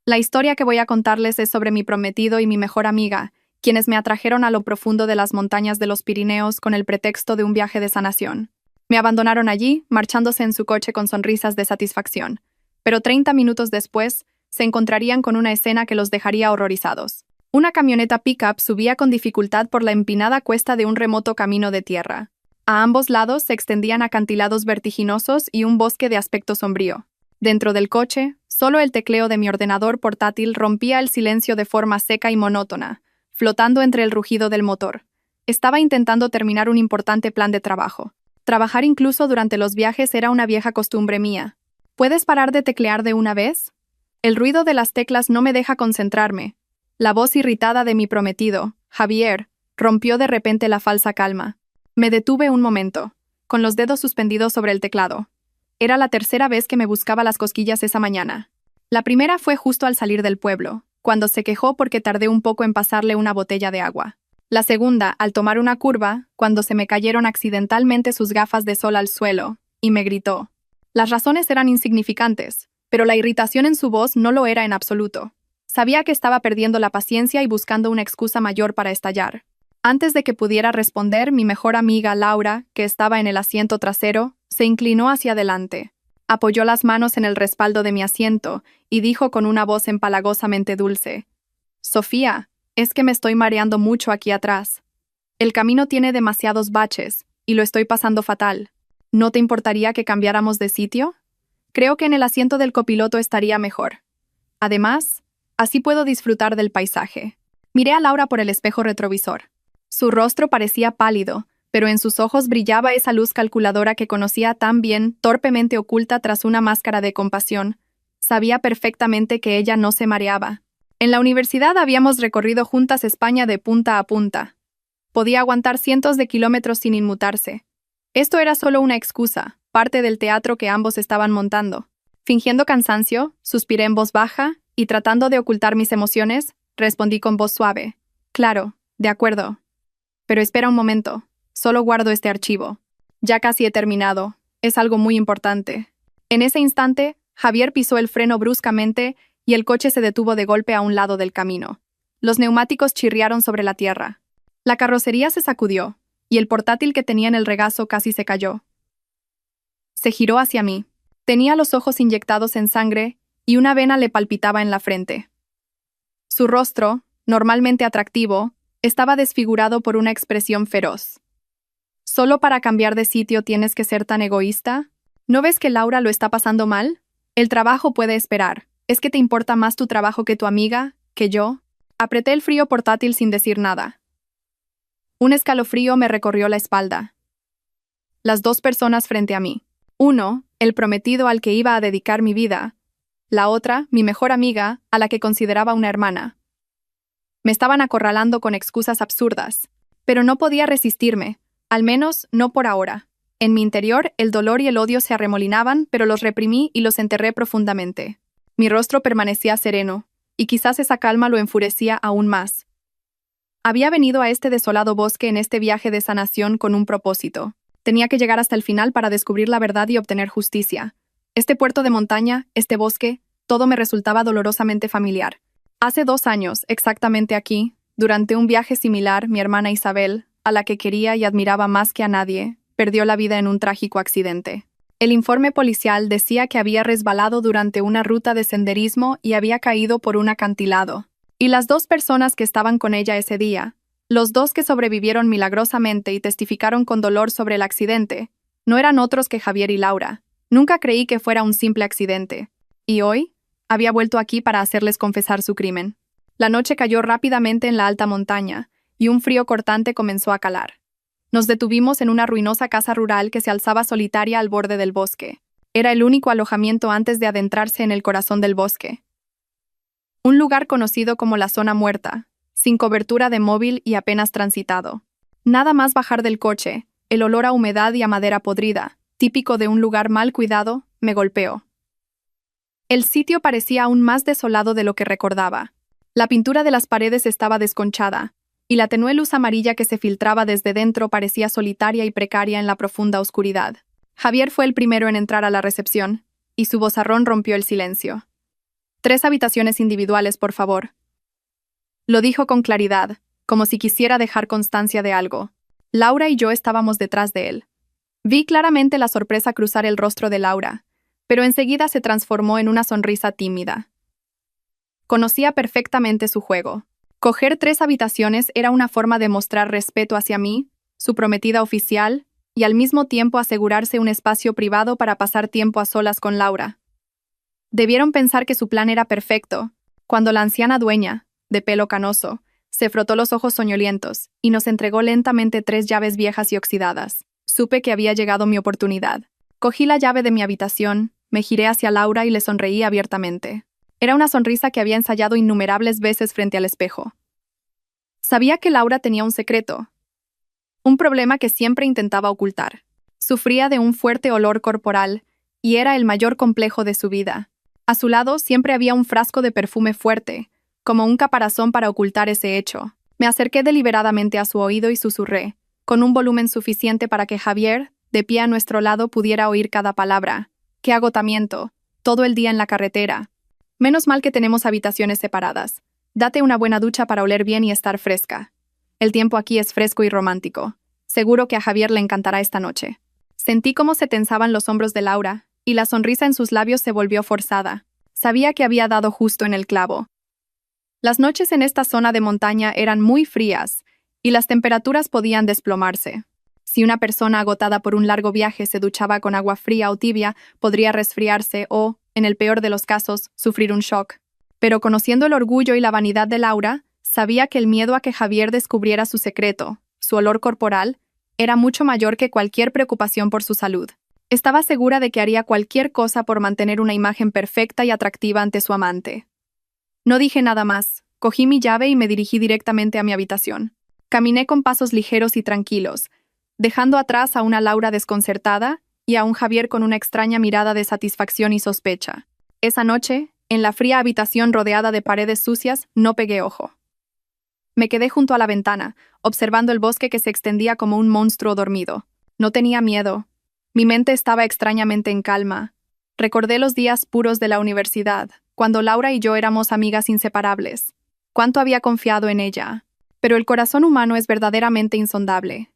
La historia que voy a contarles es sobre mi prometido y mi mejor amiga, quienes me atrajeron a lo profundo de las montañas de los Pirineos con el pretexto de un viaje de sanación. Me abandonaron allí, marchándose en su coche con sonrisas de satisfacción. Pero 30 minutos después, se encontrarían con una escena que los dejaría horrorizados. Una camioneta pick-up subía con dificultad por la empinada cuesta de un remoto camino de tierra. A ambos lados se extendían acantilados vertiginosos y un bosque de aspecto sombrío. Dentro del coche, solo el tecleo de mi ordenador portátil rompía el silencio de forma seca y monótona, flotando entre el rugido del motor. Estaba intentando terminar un importante plan de trabajo. Trabajar incluso durante los viajes era una vieja costumbre mía. ¿Puedes parar de teclear de una vez? El ruido de las teclas no me deja concentrarme. La voz irritada de mi prometido, Javier, rompió de repente la falsa calma. Me detuve un momento, con los dedos suspendidos sobre el teclado. Era la tercera vez que me buscaba las cosquillas esa mañana. La primera fue justo al salir del pueblo, cuando se quejó porque tardé un poco en pasarle una botella de agua. La segunda, al tomar una curva, cuando se me cayeron accidentalmente sus gafas de sol al suelo, y me gritó. Las razones eran insignificantes, pero la irritación en su voz no lo era en absoluto. Sabía que estaba perdiendo la paciencia y buscando una excusa mayor para estallar. Antes de que pudiera responder, mi mejor amiga, Laura, que estaba en el asiento trasero, se inclinó hacia adelante. Apoyó las manos en el respaldo de mi asiento y dijo con una voz empalagosamente dulce: «Sofía, es que me estoy mareando mucho aquí atrás. El camino tiene demasiados baches y lo estoy pasando fatal. ¿No te importaría que cambiáramos de sitio? Creo que en el asiento del copiloto estaría mejor. Además, así puedo disfrutar del paisaje». Miré a Laura por el espejo retrovisor. Su rostro parecía pálido, pero en sus ojos brillaba esa luz calculadora que conocía tan bien, torpemente oculta tras una máscara de compasión. Sabía perfectamente que ella no se mareaba. En la universidad habíamos recorrido juntas España de punta a punta. Podía aguantar cientos de kilómetros sin inmutarse. Esto era solo una excusa, parte del teatro que ambos estaban montando. Fingiendo cansancio, suspiré en voz baja y, tratando de ocultar mis emociones, respondí con voz suave: «Claro, de acuerdo. Pero espera un momento. Solo guardo este archivo. Ya casi he terminado. Es algo muy importante». En ese instante, Javier pisó el freno bruscamente y el coche se detuvo de golpe a un lado del camino. Los neumáticos chirriaron sobre la tierra. La carrocería se sacudió, y el portátil que tenía en el regazo casi se cayó. Se giró hacia mí. Tenía los ojos inyectados en sangre y una vena le palpitaba en la frente. Su rostro, normalmente atractivo, estaba desfigurado por una expresión feroz. ¿Solo para cambiar de sitio tienes que ser tan egoísta? ¿No ves que Laura lo está pasando mal? El trabajo puede esperar. ¿Es que te importa más tu trabajo que tu amiga, que yo? Apreté el frío portátil sin decir nada. Un escalofrío me recorrió la espalda. Las dos personas frente a mí. Uno, el prometido al que iba a dedicar mi vida. La otra, mi mejor amiga, a la que consideraba una hermana. Me estaban acorralando con excusas absurdas, pero no podía resistirme, al menos no por ahora. En mi interior, el dolor y el odio se arremolinaban, pero los reprimí y los enterré profundamente. Mi rostro permanecía sereno, y quizás esa calma lo enfurecía aún más. Había venido a este desolado bosque en este viaje de sanación con un propósito. Tenía que llegar hasta el final para descubrir la verdad y obtener justicia. Este puerto de montaña, este bosque, todo me resultaba dolorosamente familiar. Hace 2 años, exactamente aquí, durante un viaje similar, mi hermana Isabel, a la que quería y admiraba más que a nadie, perdió la vida en un trágico accidente. El informe policial decía que había resbalado durante una ruta de senderismo y había caído por un acantilado. Y las 2 personas que estaban con ella ese día, los 2 que sobrevivieron milagrosamente y testificaron con dolor sobre el accidente, no eran otros que Javier y Laura. Nunca creí que fuera un simple accidente. Y hoy, había vuelto aquí para hacerles confesar su crimen. La noche cayó rápidamente en la alta montaña, y un frío cortante comenzó a calar. Nos detuvimos en una ruinosa casa rural que se alzaba solitaria al borde del bosque. Era el único alojamiento antes de adentrarse en el corazón del bosque. Un lugar conocido como la zona muerta, sin cobertura de móvil y apenas transitado. Nada más bajar del coche, el olor a humedad y a madera podrida, típico de un lugar mal cuidado, me golpeó. El sitio parecía aún más desolado de lo que recordaba. La pintura de las paredes estaba desconchada, y la tenue luz amarilla que se filtraba desde dentro parecía solitaria y precaria en la profunda oscuridad. Javier fue el primero en entrar a la recepción, y su vozarrón rompió el silencio. 3 habitaciones individuales, por favor. Lo dijo con claridad, como si quisiera dejar constancia de algo. Laura y yo estábamos detrás de él. Vi claramente la sorpresa cruzar el rostro de Laura, pero enseguida se transformó en una sonrisa tímida. Conocía perfectamente su juego. Coger 3 habitaciones era una forma de mostrar respeto hacia mí, su prometida oficial, y al mismo tiempo asegurarse un espacio privado para pasar tiempo a solas con Laura. Debieron pensar que su plan era perfecto, cuando la anciana dueña, de pelo canoso, se frotó los ojos soñolientos y nos entregó lentamente 3 llaves viejas y oxidadas. Supe que había llegado mi oportunidad. Cogí la llave de mi habitación, me giré hacia Laura y le sonreí abiertamente. Era una sonrisa que había ensayado innumerables veces frente al espejo. Sabía que Laura tenía un secreto, un problema que siempre intentaba ocultar. Sufría de un fuerte olor corporal y era el mayor complejo de su vida. A su lado siempre había un frasco de perfume fuerte, como un caparazón para ocultar ese hecho. Me acerqué deliberadamente a su oído y susurré, con un volumen suficiente para que Javier, de pie a nuestro lado, pudiera oír cada palabra. ¡Qué agotamiento! Todo el día en la carretera. Menos mal que tenemos habitaciones separadas. Date una buena ducha para oler bien y estar fresca. El tiempo aquí es fresco y romántico. Seguro que a Javier le encantará esta noche. Sentí cómo se tensaban los hombros de Laura, y la sonrisa en sus labios se volvió forzada. Sabía que había dado justo en el clavo. Las noches en esta zona de montaña eran muy frías, y las temperaturas podían desplomarse. Si una persona agotada por un largo viaje se duchaba con agua fría o tibia, podría resfriarse o, en el peor de los casos, sufrir un shock. Pero conociendo el orgullo y la vanidad de Laura, sabía que el miedo a que Javier descubriera su secreto, su olor corporal, era mucho mayor que cualquier preocupación por su salud. Estaba segura de que haría cualquier cosa por mantener una imagen perfecta y atractiva ante su amante. No dije nada más, cogí mi llave y me dirigí directamente a mi habitación. Caminé con pasos ligeros y tranquilos, dejando atrás a una Laura desconcertada y a un Javier con una extraña mirada de satisfacción y sospecha. Esa noche, en la fría habitación rodeada de paredes sucias, no pegué ojo. Me quedé junto a la ventana, observando el bosque que se extendía como un monstruo dormido. No tenía miedo. Mi mente estaba extrañamente en calma. Recordé los días puros de la universidad, cuando Laura y yo éramos amigas inseparables. Cuánto había confiado en ella. Pero el corazón humano es verdaderamente insondable.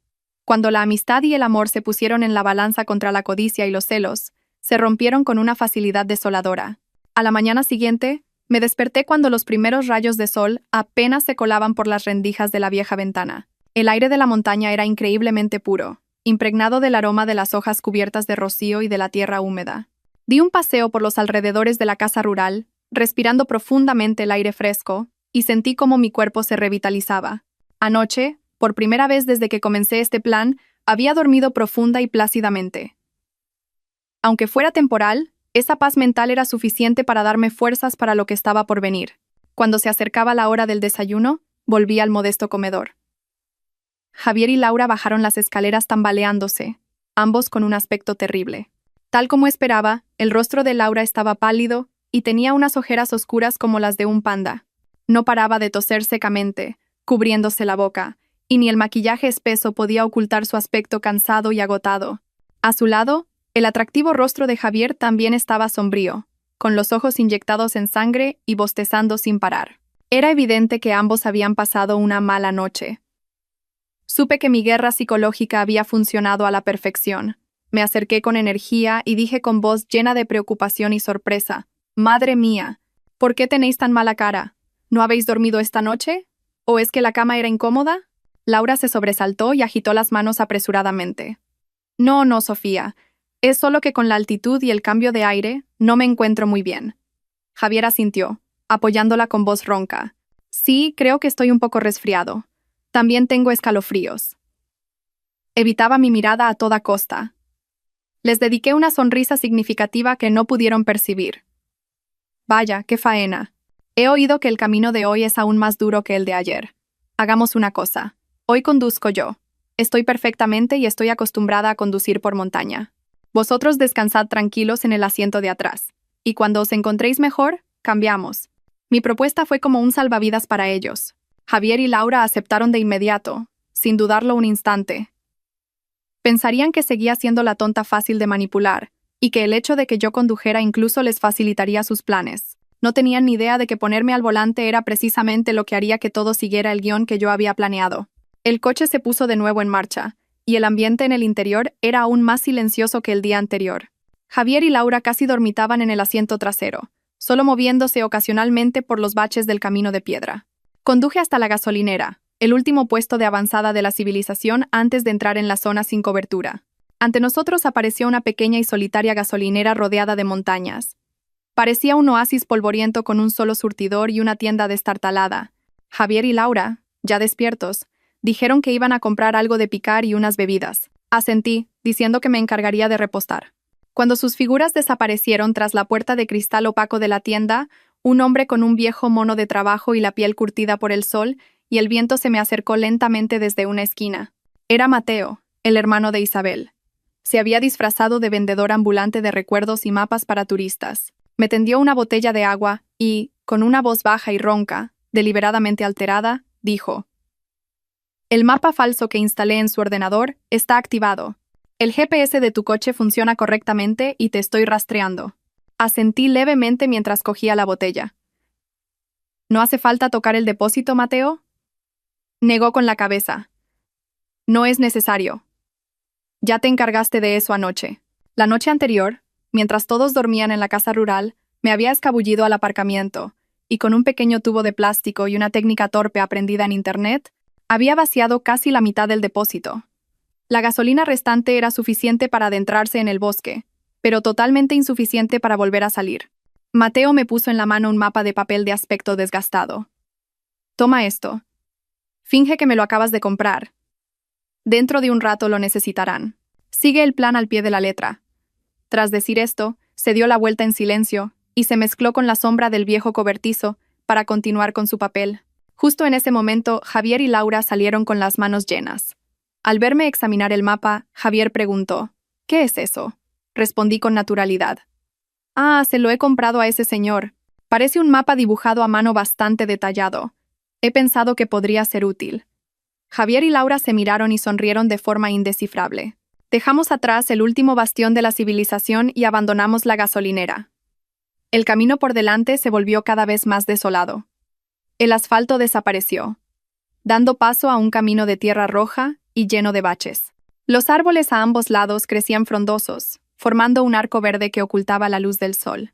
Cuando la amistad y el amor se pusieron en la balanza contra la codicia y los celos, se rompieron con una facilidad desoladora. A la mañana siguiente, me desperté cuando los primeros rayos de sol apenas se colaban por las rendijas de la vieja ventana. El aire de la montaña era increíblemente puro, impregnado del aroma de las hojas cubiertas de rocío y de la tierra húmeda. Di un paseo por los alrededores de la casa rural, respirando profundamente el aire fresco, y sentí cómo mi cuerpo se revitalizaba. Anoche, por primera vez desde que comencé este plan, había dormido profunda y plácidamente. Aunque fuera temporal, esa paz mental era suficiente para darme fuerzas para lo que estaba por venir. Cuando se acercaba la hora del desayuno, volví al modesto comedor. Javier y Laura bajaron las escaleras tambaleándose, ambos con un aspecto terrible. Tal como esperaba, el rostro de Laura estaba pálido y tenía unas ojeras oscuras como las de un panda. No paraba de toser secamente, cubriéndose la boca, y ni el maquillaje espeso podía ocultar su aspecto cansado y agotado. A su lado, el atractivo rostro de Javier también estaba sombrío, con los ojos inyectados en sangre y bostezando sin parar. Era evidente que ambos habían pasado una mala noche. Supe que mi guerra psicológica había funcionado a la perfección. Me acerqué con energía y dije con voz llena de preocupación y sorpresa: «Madre mía, ¿por qué tenéis tan mala cara? ¿No habéis dormido esta noche? ¿O es que la cama era incómoda?» Laura se sobresaltó y agitó las manos apresuradamente. No, Sofía. Es solo que con la altitud y el cambio de aire no me encuentro muy bien. Javier asintió, apoyándola con voz ronca. Sí, creo que estoy un poco resfriado. También tengo escalofríos. Evitaba mi mirada a toda costa. Les dediqué una sonrisa significativa que no pudieron percibir. Vaya, qué faena. He oído que el camino de hoy es aún más duro que el de ayer. Hagamos una cosa. Hoy conduzco yo. Estoy perfectamente y estoy acostumbrada a conducir por montaña. Vosotros descansad tranquilos en el asiento de atrás. Y cuando os encontréis mejor, cambiamos. Mi propuesta fue como un salvavidas para ellos. Javier y Laura aceptaron de inmediato, sin dudarlo un instante. Pensarían que seguía siendo la tonta fácil de manipular, y que el hecho de que yo condujera incluso les facilitaría sus planes. No tenían ni idea de que ponerme al volante era precisamente lo que haría que todo siguiera el guión que yo había planeado. El coche se puso de nuevo en marcha, y el ambiente en el interior era aún más silencioso que el día anterior. Javier y Laura casi dormitaban en el asiento trasero, solo moviéndose ocasionalmente por los baches del camino de piedra. Conduje hasta la gasolinera, el último puesto de avanzada de la civilización antes de entrar en la zona sin cobertura. Ante nosotros apareció una pequeña y solitaria gasolinera rodeada de montañas. Parecía un oasis polvoriento con un solo surtidor y una tienda destartalada. Javier y Laura, ya despiertos, dijeron que iban a comprar algo de picar y unas bebidas. Asentí, diciendo que me encargaría de repostar. Cuando sus figuras desaparecieron tras la puerta de cristal opaco de la tienda, un hombre con un viejo mono de trabajo y la piel curtida por el sol y el viento se me acercó lentamente desde una esquina. Era Mateo, el hermano de Isabel. Se había disfrazado de vendedor ambulante de recuerdos y mapas para turistas. Me tendió una botella de agua y, con una voz baja y ronca, deliberadamente alterada, dijo: «El mapa falso que instalé en su ordenador está activado. El GPS de tu coche funciona correctamente y te estoy rastreando». Asentí levemente mientras cogía la botella. «¿No hace falta tocar el depósito, Mateo?». Negó con la cabeza. «No es necesario. Ya te encargaste de eso anoche». La noche anterior, mientras todos dormían en la casa rural, me había escabullido al aparcamiento, y con un pequeño tubo de plástico y una técnica torpe aprendida en Internet, había vaciado casi la mitad del depósito. La gasolina restante era suficiente para adentrarse en el bosque, pero totalmente insuficiente para volver a salir. Mateo me puso en la mano un mapa de papel de aspecto desgastado. «Toma esto. Finge que me lo acabas de comprar. Dentro de un rato lo necesitarán. Sigue el plan al pie de la letra». Tras decir esto, se dio la vuelta en silencio y se mezcló con la sombra del viejo cobertizo para continuar con su papel. Justo en ese momento, Javier y Laura salieron con las manos llenas. Al verme examinar el mapa, Javier preguntó: «¿Qué es eso?». Respondí con naturalidad: «Ah, se lo he comprado a ese señor. Parece un mapa dibujado a mano bastante detallado. He pensado que podría ser útil». Javier y Laura se miraron y sonrieron de forma indescifrable. Dejamos atrás el último bastión de la civilización y abandonamos la gasolinera. El camino por delante se volvió cada vez más desolado. El asfalto desapareció, dando paso a un camino de tierra roja y lleno de baches. Los árboles a ambos lados crecían frondosos, formando un arco verde que ocultaba la luz del sol.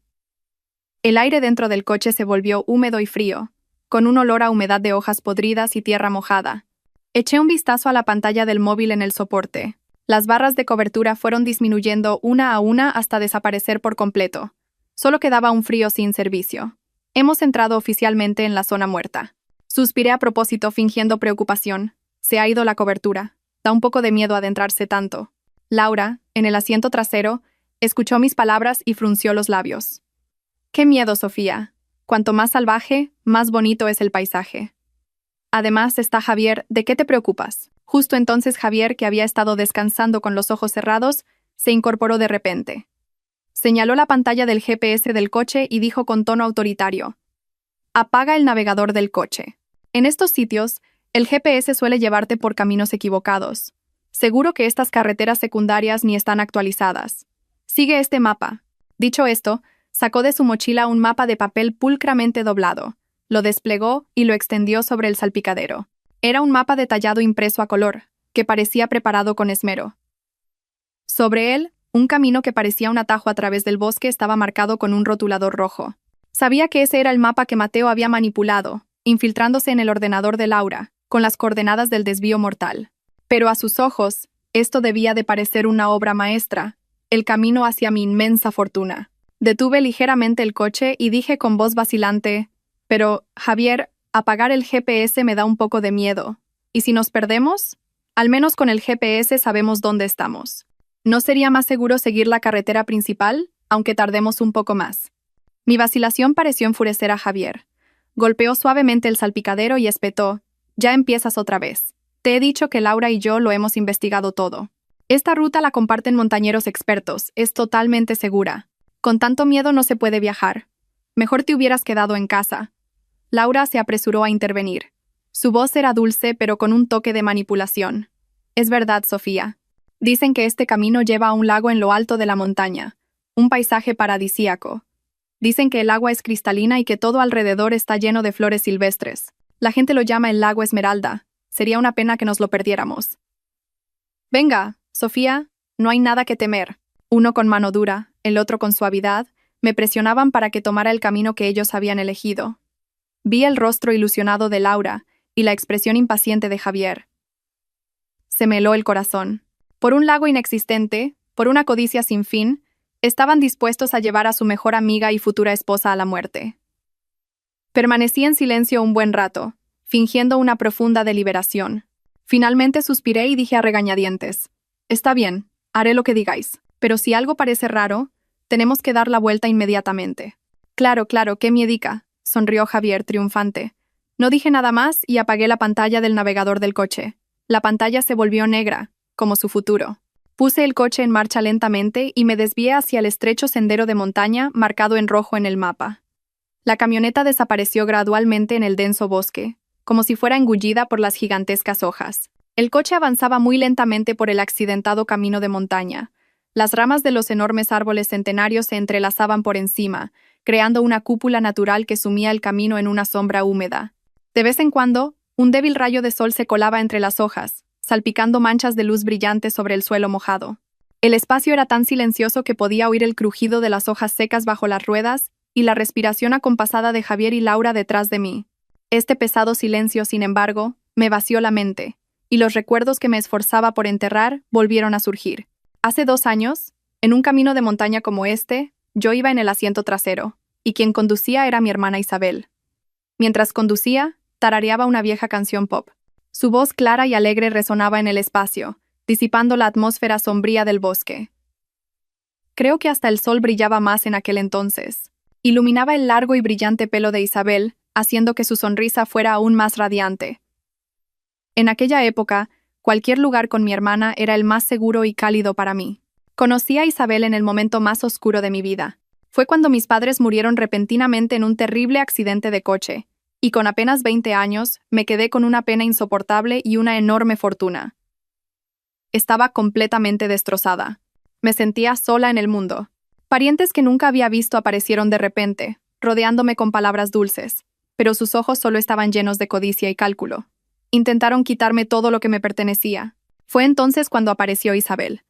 El aire dentro del coche se volvió húmedo y frío, con un olor a humedad de hojas podridas y tierra mojada. Eché un vistazo a la pantalla del móvil en el soporte. Las barras de cobertura fueron disminuyendo una a una hasta desaparecer por completo. Solo quedaba un frío sin servicio. Hemos entrado oficialmente en la zona muerta. Suspiré a propósito fingiendo preocupación. Se ha ido la cobertura. Da un poco de miedo adentrarse tanto. Laura, en el asiento trasero, escuchó mis palabras y frunció los labios. «Qué miedo, Sofía. Cuanto más salvaje, más bonito es el paisaje. Además está Javier, ¿de qué te preocupas?». Justo entonces Javier, que había estado descansando con los ojos cerrados, se incorporó de repente. Señaló la pantalla del GPS del coche y dijo con tono autoritario: «Apaga el navegador del coche. En estos sitios, el GPS suele llevarte por caminos equivocados. Seguro que estas carreteras secundarias ni están actualizadas. Sigue este mapa». Dicho esto, sacó de su mochila un mapa de papel pulcramente doblado, lo desplegó y lo extendió sobre el salpicadero. Era un mapa detallado impreso a color, que parecía preparado con esmero. Sobre él, un camino que parecía un atajo a través del bosque estaba marcado con un rotulador rojo. Sabía que ese era el mapa que Mateo había manipulado, infiltrándose en el ordenador de Laura, con las coordenadas del desvío mortal. Pero a sus ojos, esto debía de parecer una obra maestra, el camino hacia mi inmensa fortuna. Detuve ligeramente el coche y dije con voz vacilante: «Pero, Javier, apagar el GPS me da un poco de miedo. ¿Y si nos perdemos? Al menos con el GPS sabemos dónde estamos. ¿No sería más seguro seguir la carretera principal, aunque tardemos un poco más?». Mi vacilación pareció enfurecer a Javier. Golpeó suavemente el salpicadero y espetó: «Ya empiezas otra vez. Te he dicho que Laura y yo lo hemos investigado todo. Esta ruta la comparten montañeros expertos, es totalmente segura. Con tanto miedo no se puede viajar. Mejor te hubieras quedado en casa». Laura se apresuró a intervenir. Su voz era dulce, pero con un toque de manipulación. «Es verdad, Sofía. Dicen que este camino lleva a un lago en lo alto de la montaña, un paisaje paradisíaco. Dicen que el agua es cristalina y que todo alrededor está lleno de flores silvestres. La gente lo llama el lago Esmeralda. Sería una pena que nos lo perdiéramos. Venga, Sofía, no hay nada que temer. Uno con mano dura, el otro con suavidad, me presionaban para que tomara el camino que ellos habían elegido. Vi el rostro ilusionado de Laura y la expresión impaciente de Javier. Se me heló el corazón. Por un lago inexistente, por una codicia sin fin, estaban dispuestos a llevar a su mejor amiga y futura esposa a la muerte. Permanecí en silencio un buen rato, fingiendo una profunda deliberación. Finalmente suspiré y dije a regañadientes: «Está bien, haré lo que digáis, pero si algo parece raro, tenemos que dar la vuelta inmediatamente». «Claro, claro, qué miedica», sonrió Javier triunfante. No dije nada más y apagué la pantalla del navegador del coche. La pantalla se volvió negra, como su futuro. Puse el coche en marcha lentamente y me desvié hacia el estrecho sendero de montaña marcado en rojo en el mapa. La camioneta desapareció gradualmente en el denso bosque, como si fuera engullida por las gigantescas hojas. El coche avanzaba muy lentamente por el accidentado camino de montaña. Las ramas de los enormes árboles centenarios se entrelazaban por encima, creando una cúpula natural que sumía el camino en una sombra húmeda. De vez en cuando, un débil rayo de sol se colaba entre las hojas, salpicando manchas de luz brillante sobre el suelo mojado. El espacio era tan silencioso que podía oír el crujido de las hojas secas bajo las ruedas y la respiración acompasada de Javier y Laura detrás de mí. Este pesado silencio, sin embargo, me vació la mente, y los recuerdos que me esforzaba por enterrar volvieron a surgir. Hace 2 años, en un camino de montaña como este, yo iba en el asiento trasero, y quien conducía era mi hermana Isabel. Mientras conducía, tarareaba una vieja canción pop. Su voz clara y alegre resonaba en el espacio, disipando la atmósfera sombría del bosque. Creo que hasta el sol brillaba más en aquel entonces. Iluminaba el largo y brillante pelo de Isabel, haciendo que su sonrisa fuera aún más radiante. En aquella época, cualquier lugar con mi hermana era el más seguro y cálido para mí. Conocí a Isabel en el momento más oscuro de mi vida. Fue cuando mis padres murieron repentinamente en un terrible accidente de coche, y con apenas 20 años me quedé con una pena insoportable y una enorme fortuna. Estaba completamente destrozada. Me sentía sola en el mundo. Parientes que nunca había visto aparecieron de repente, rodeándome con palabras dulces, pero sus ojos solo estaban llenos de codicia y cálculo. Intentaron quitarme todo lo que me pertenecía. Fue entonces cuando apareció Isabel.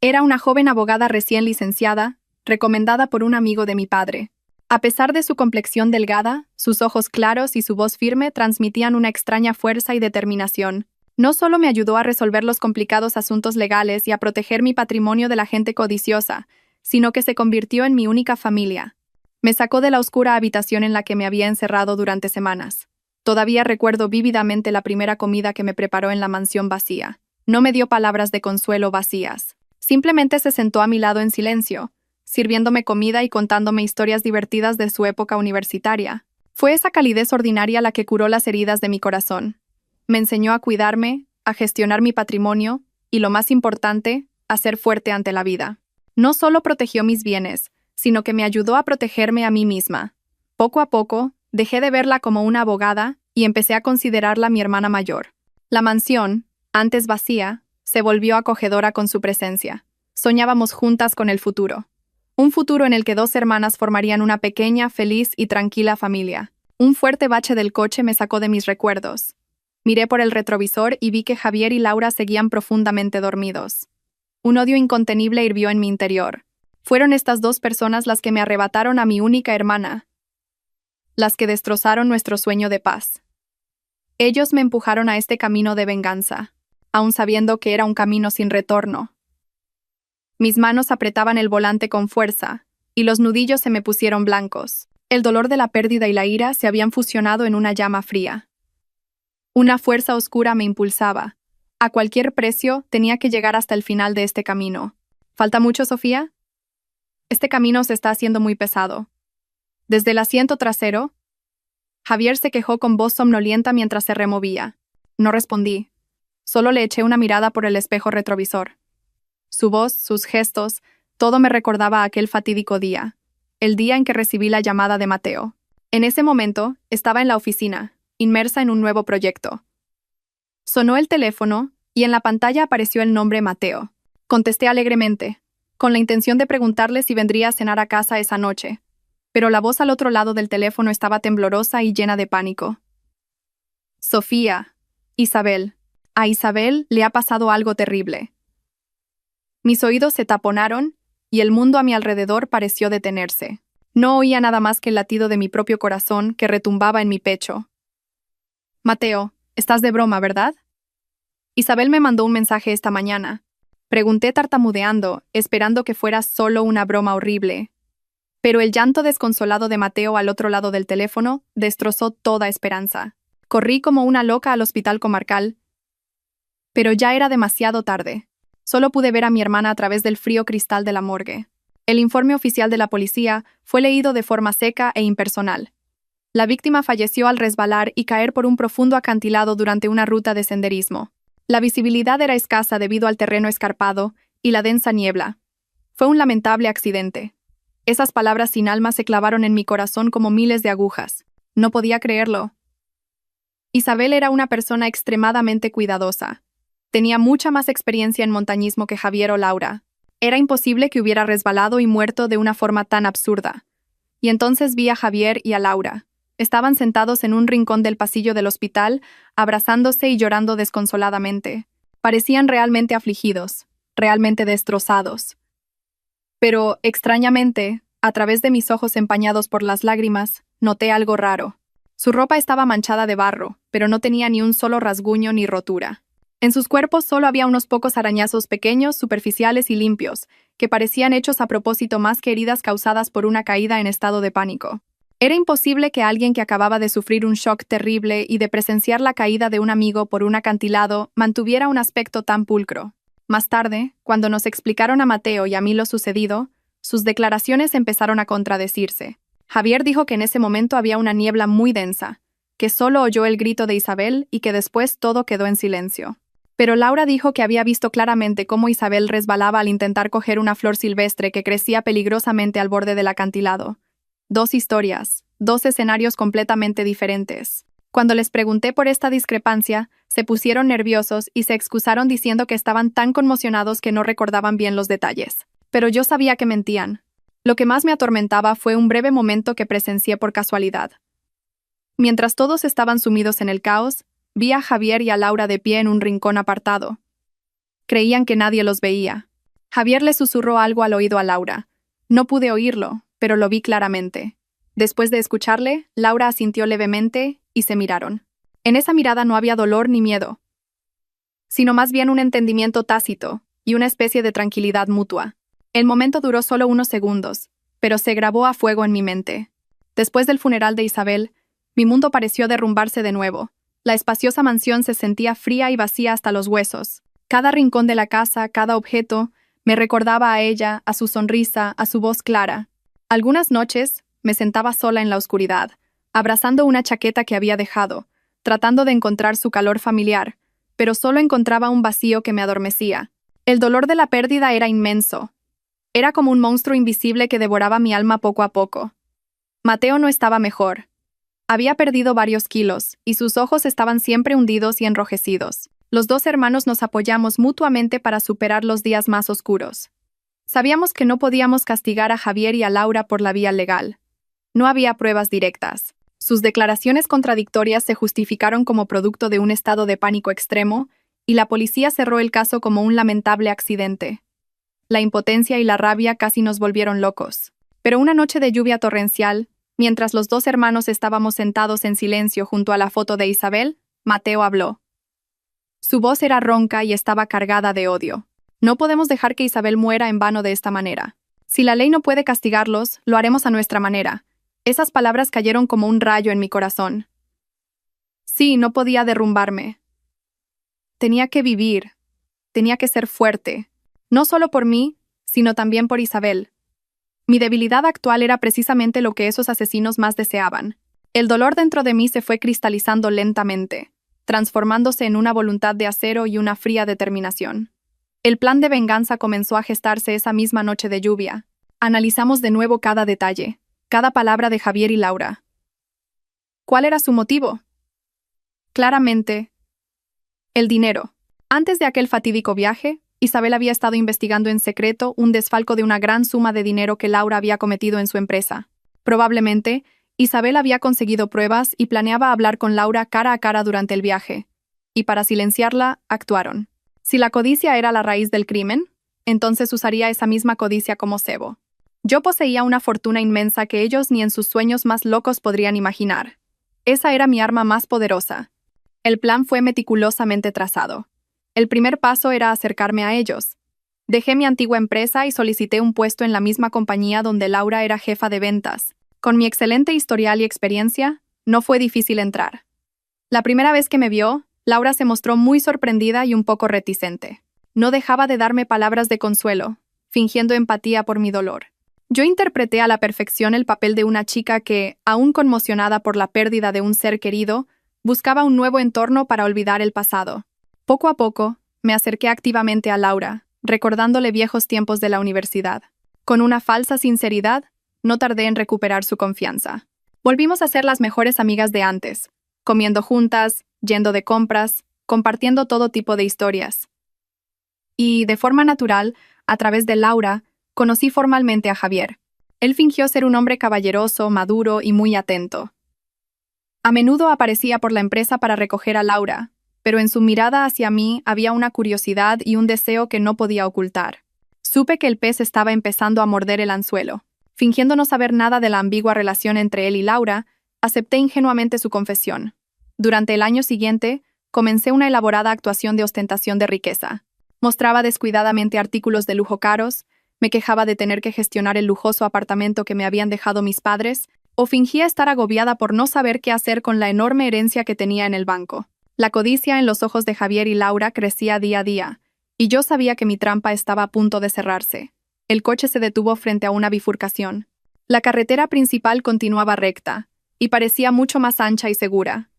Era una joven abogada recién licenciada, recomendada por un amigo de mi padre. A pesar de su complexión delgada, sus ojos claros y su voz firme transmitían una extraña fuerza y determinación. No solo me ayudó a resolver los complicados asuntos legales y a proteger mi patrimonio de la gente codiciosa, sino que se convirtió en mi única familia. Me sacó de la oscura habitación en la que me había encerrado durante semanas. Todavía recuerdo vívidamente la primera comida que me preparó en la mansión vacía. No me dio palabras de consuelo vacías. Simplemente se sentó a mi lado en silencio, sirviéndome comida y contándome historias divertidas de su época universitaria. Fue esa calidez ordinaria la que curó las heridas de mi corazón. Me enseñó a cuidarme, a gestionar mi patrimonio y, lo más importante, a ser fuerte ante la vida. No solo protegió mis bienes, sino que me ayudó a protegerme a mí misma. Poco a poco, dejé de verla como una abogada y empecé a considerarla mi hermana mayor. La mansión, antes vacía, se volvió acogedora con su presencia. Soñábamos juntas con el futuro. Un futuro en el que 2 hermanas formarían una pequeña, feliz y tranquila familia. Un fuerte bache del coche me sacó de mis recuerdos. Miré por el retrovisor y vi que Javier y Laura seguían profundamente dormidos. Un odio incontenible hirvió en mi interior. Fueron estas 2 personas las que me arrebataron a mi única hermana, las que destrozaron nuestro sueño de paz. Ellos me empujaron a este camino de venganza, aun sabiendo que era un camino sin retorno. Mis manos apretaban el volante con fuerza, y los nudillos se me pusieron blancos. El dolor de la pérdida y la ira se habían fusionado en una llama fría. Una fuerza oscura me impulsaba. A cualquier precio tenía que llegar hasta el final de este camino. ¿Falta mucho, Sofía? Este camino se está haciendo muy pesado. Desde el asiento trasero, Javier se quejó con voz somnolienta mientras se removía. No respondí. Solo le eché una mirada por el espejo retrovisor. Su voz, sus gestos, todo me recordaba aquel fatídico día, el día en que recibí la llamada de Mateo. En ese momento, estaba en la oficina, inmersa en un nuevo proyecto. Sonó el teléfono, y en la pantalla apareció el nombre Mateo. Contesté alegremente. con la intención de preguntarle si vendría a cenar a casa esa noche, pero la voz al otro lado del teléfono estaba temblorosa y llena de pánico. Sofía. Isabel. A Isabel le ha pasado algo terrible. Mis oídos se taponaron y el mundo a mi alrededor pareció detenerse. No oía nada más que el latido de mi propio corazón que retumbaba en mi pecho. Mateo, estás de broma, ¿verdad? Isabel me mandó un mensaje esta mañana. Pregunté tartamudeando, esperando que fuera solo una broma horrible. Pero el llanto desconsolado de Mateo al otro lado del teléfono destrozó toda esperanza. Corrí como una loca al hospital comarcal, pero ya era demasiado tarde. Solo pude ver a mi hermana a través del frío cristal de la morgue. El informe oficial de la policía fue leído de forma seca e impersonal. La víctima falleció al resbalar y caer por un profundo acantilado durante una ruta de senderismo. La visibilidad era escasa debido al terreno escarpado y la densa niebla. Fue un lamentable accidente. Esas palabras sin alma se clavaron en mi corazón como miles de agujas. No podía creerlo. Isabel era una persona extremadamente cuidadosa. Tenía mucha más experiencia en montañismo que Javier o Laura. Era imposible que hubiera resbalado y muerto de una forma tan absurda. Y entonces vi a Javier y a Laura. Estaban sentados en un rincón del pasillo del hospital, abrazándose y llorando desconsoladamente. Parecían realmente afligidos, realmente destrozados. Pero, extrañamente, a través de mis ojos empañados por las lágrimas, noté algo raro. Su ropa estaba manchada de barro, pero no tenía ni un solo rasguño ni rotura. En sus cuerpos solo había unos pocos arañazos pequeños, superficiales y limpios, que parecían hechos a propósito más que heridas causadas por una caída en estado de pánico. Era imposible que alguien que acababa de sufrir un shock terrible y de presenciar la caída de un amigo por un acantilado mantuviera un aspecto tan pulcro. Más tarde, cuando nos explicaron a Mateo y a mí lo sucedido, sus declaraciones empezaron a contradecirse. Javier dijo que en ese momento había una niebla muy densa, que solo oyó el grito de Isabel y que después todo quedó en silencio. Pero Laura dijo que había visto claramente cómo Isabel resbalaba al intentar coger una flor silvestre que crecía peligrosamente al borde del acantilado. Dos historias, dos escenarios completamente diferentes. Cuando les pregunté por esta discrepancia, se pusieron nerviosos y se excusaron diciendo que estaban tan conmocionados que no recordaban bien los detalles. Pero yo sabía que mentían. Lo que más me atormentaba fue un breve momento que presencié por casualidad. Mientras todos estaban sumidos en el caos, vi a Javier y a Laura de pie en un rincón apartado. Creían que nadie los veía. Javier le susurró algo al oído a Laura. No pude oírlo, pero lo vi claramente. Después de escucharle, Laura asintió levemente y se miraron. En esa mirada no había dolor ni miedo, sino más bien un entendimiento tácito y una especie de tranquilidad mutua. El momento duró solo unos segundos, pero se grabó a fuego en mi mente. Después del funeral de Isabel, mi mundo pareció derrumbarse de nuevo. La espaciosa mansión se sentía fría y vacía hasta los huesos. Cada rincón de la casa, cada objeto, me recordaba a ella, a su sonrisa, a su voz clara. Algunas noches, me sentaba sola en la oscuridad, abrazando una chaqueta que había dejado, tratando de encontrar su calor familiar, pero solo encontraba un vacío que me adormecía. El dolor de la pérdida era inmenso. Era como un monstruo invisible que devoraba mi alma poco a poco. Mateo no estaba mejor. Había perdido varios kilos, y sus ojos estaban siempre hundidos y enrojecidos. Los dos hermanos nos apoyamos mutuamente para superar los días más oscuros. Sabíamos que no podíamos castigar a Javier y a Laura por la vía legal. No había pruebas directas. Sus declaraciones contradictorias se justificaron como producto de un estado de pánico extremo, y la policía cerró el caso como un lamentable accidente. La impotencia y la rabia casi nos volvieron locos. Pero una noche de lluvia torrencial, mientras los dos hermanos estábamos sentados en silencio junto a la foto de Isabel, Mateo habló. Su voz era ronca y estaba cargada de odio. No podemos dejar que Isabel muera en vano de esta manera. Si la ley no puede castigarlos, lo haremos a nuestra manera. Esas palabras cayeron como un rayo en mi corazón. Sí, no podía derrumbarme. Tenía que vivir. Tenía que ser fuerte. No solo por mí, sino también por Isabel. Mi debilidad actual era precisamente lo que esos asesinos más deseaban. El dolor dentro de mí se fue cristalizando lentamente, transformándose en una voluntad de acero y una fría determinación. El plan de venganza comenzó a gestarse esa misma noche de lluvia. Analizamos de nuevo cada detalle, cada palabra de Javier y Laura. ¿Cuál era su motivo? Claramente, el dinero. Antes de aquel fatídico viaje, Isabel había estado investigando en secreto un desfalco de una gran suma de dinero que Laura había cometido en su empresa. Probablemente, Isabel había conseguido pruebas y planeaba hablar con Laura cara a cara durante el viaje. Y para silenciarla, actuaron. Si la codicia era la raíz del crimen, entonces usaría esa misma codicia como cebo. Yo poseía una fortuna inmensa que ellos ni en sus sueños más locos podrían imaginar. Esa era mi arma más poderosa. El plan fue meticulosamente trazado. El primer paso era acercarme a ellos. Dejé mi antigua empresa y solicité un puesto en la misma compañía donde Laura era jefa de ventas. Con mi excelente historial y experiencia, no fue difícil entrar. La primera vez que me vio, Laura se mostró muy sorprendida y un poco reticente. No dejaba de darme palabras de consuelo, fingiendo empatía por mi dolor. Yo interpreté a la perfección el papel de una chica que, aún conmocionada por la pérdida de un ser querido, buscaba un nuevo entorno para olvidar el pasado. Poco a poco, me acerqué activamente a Laura, recordándole viejos tiempos de la universidad. Con una falsa sinceridad, no tardé en recuperar su confianza. Volvimos a ser las mejores amigas de antes, comiendo juntas, yendo de compras, compartiendo todo tipo de historias. Y, de forma natural, a través de Laura, conocí formalmente a Javier. Él fingió ser un hombre caballeroso, maduro y muy atento. A menudo aparecía por la empresa para recoger a Laura, pero en su mirada hacia mí había una curiosidad y un deseo que no podía ocultar. Supe que el pez estaba empezando a morder el anzuelo. Fingiendo no saber nada de la ambigua relación entre él y Laura, acepté ingenuamente su confesión. Durante el año siguiente, comencé una elaborada actuación de ostentación de riqueza. Mostraba descuidadamente artículos de lujo caros, me quejaba de tener que gestionar el lujoso apartamento que me habían dejado mis padres, o fingía estar agobiada por no saber qué hacer con la enorme herencia que tenía en el banco. La codicia en los ojos de Javier y Laura crecía día a día, y yo sabía que mi trampa estaba a punto de cerrarse. El coche se detuvo frente a una bifurcación. La carretera principal continuaba recta, y parecía mucho más ancha y segura.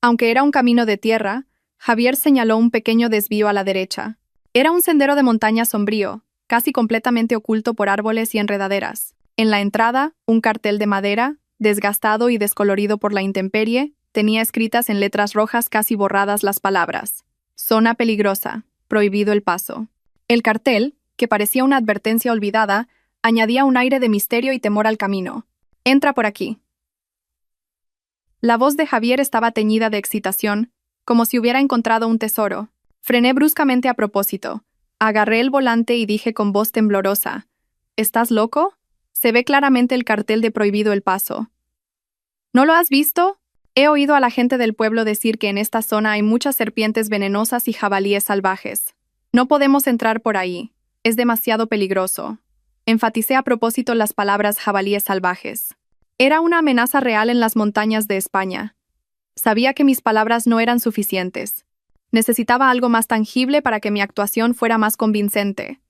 Aunque era un camino de tierra, Javier señaló un pequeño desvío a la derecha. Era un sendero de montaña sombrío, casi completamente oculto por árboles y enredaderas. En la entrada, un cartel de madera, desgastado y descolorido por la intemperie, tenía escritas en letras rojas casi borradas las palabras: Zona peligrosa, prohibido el paso. El cartel, que parecía una advertencia olvidada, añadía un aire de misterio y temor al camino. Entra por aquí. La voz de Javier estaba teñida de excitación, como si hubiera encontrado un tesoro. Frené bruscamente a propósito. Agarré el volante y dije con voz temblorosa: ¿Estás loco? Se ve claramente el cartel de prohibido el paso. ¿No lo has visto? He oído a la gente del pueblo decir que en esta zona hay muchas serpientes venenosas y jabalíes salvajes. No podemos entrar por ahí. Es demasiado peligroso. Enfaticé a propósito las palabras jabalíes salvajes. Era una amenaza real en las montañas de España. Sabía que mis palabras no eran suficientes. Necesitaba algo más tangible para que mi actuación fuera más convincente.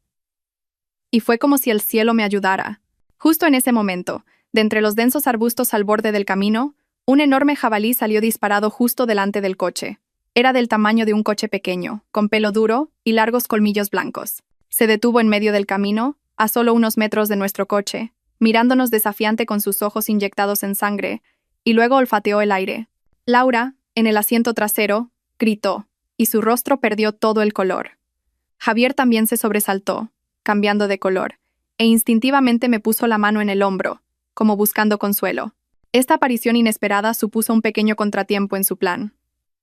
Y fue como si el cielo me ayudara. Justo en ese momento, de entre los densos arbustos al borde del camino, un enorme jabalí salió disparado justo delante del coche. Era del tamaño de un coche pequeño, con pelo duro y largos colmillos blancos. Se detuvo en medio del camino, a solo unos metros de nuestro coche, mirándonos desafiante con sus ojos inyectados en sangre, y luego olfateó el aire. Laura, en el asiento trasero, gritó, y su rostro perdió todo el color. Javier también se sobresaltó, cambiando de color, e instintivamente me puso la mano en el hombro, como buscando consuelo. Esta aparición inesperada supuso un pequeño contratiempo en su plan.